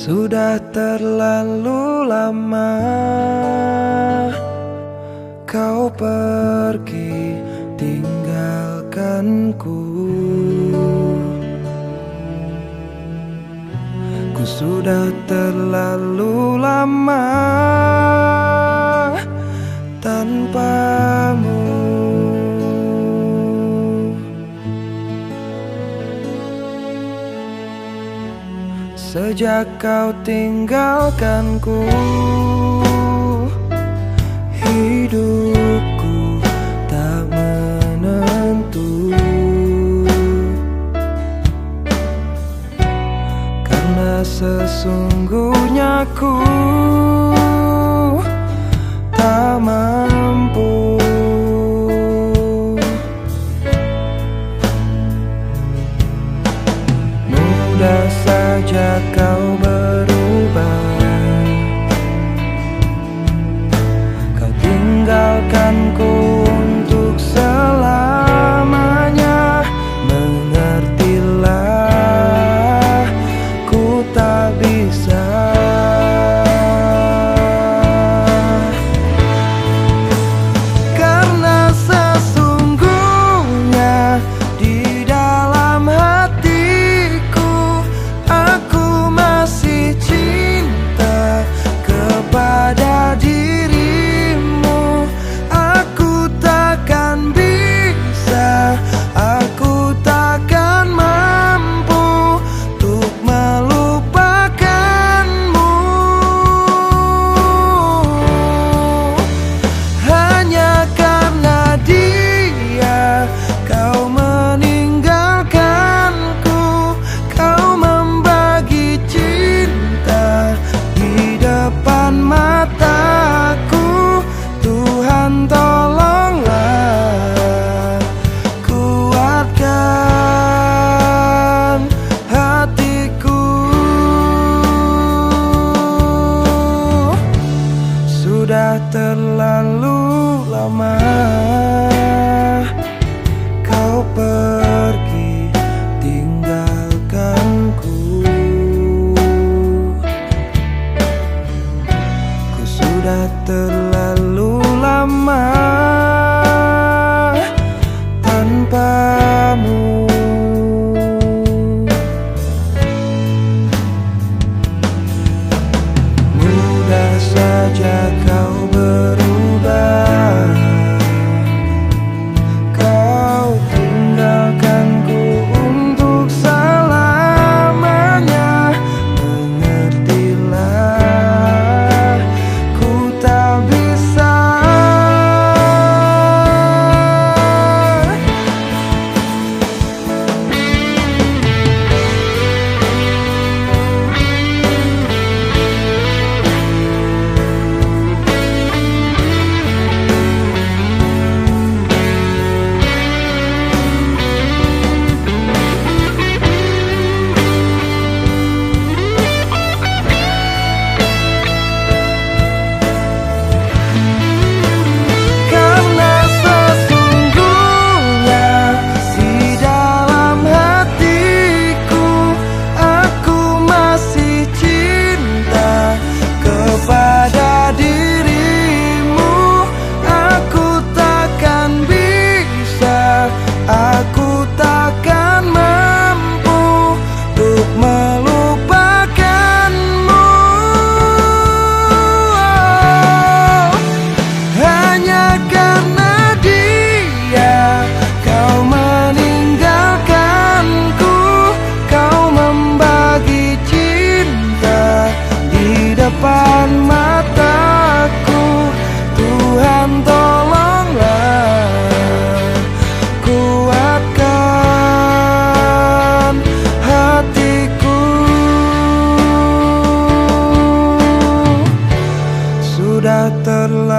Sudah terlalu lama kau pergi tinggalkanku. Ku sudah terlalu lama tanpamu. Sejak kau tinggalkanku, hidupku tak menentu. Karena sesungguhnya ku tak mampu. Mudah saja kau berubah, kau tinggalkanku untuk selamanya. Mengertilah, ku tak bisa. Karena sesungguhnya di dalam hatiku, aku masih cinta kepada dirimu. Aku takkan bisa, aku takkan mampu untuk melupakanmu. Hanya karena dia kau meninggalkanku, kau membagi cinta di depan mataku. Tuhan tolonglah, kuatkan hatiku. Sudah terlalu lama kau pergi tinggalkanku. Ku sudah terlalu lama tanpamu. Mudah saja kau berubah, kau tinggalkanku untuk selamanya. Mengertilah, ku tak bisa. Karena sesungguhnya di dalam hatiku, aku masih cinta kepada dirimu. Aku takkan bisa, aku takkan mampu untuk melupakanmu. Hanya karena dia kau meninggalkanku, kau membagi cinta di depan mataku. Tuhan tolonglah, kuatkan hatiku. Sudah terlalu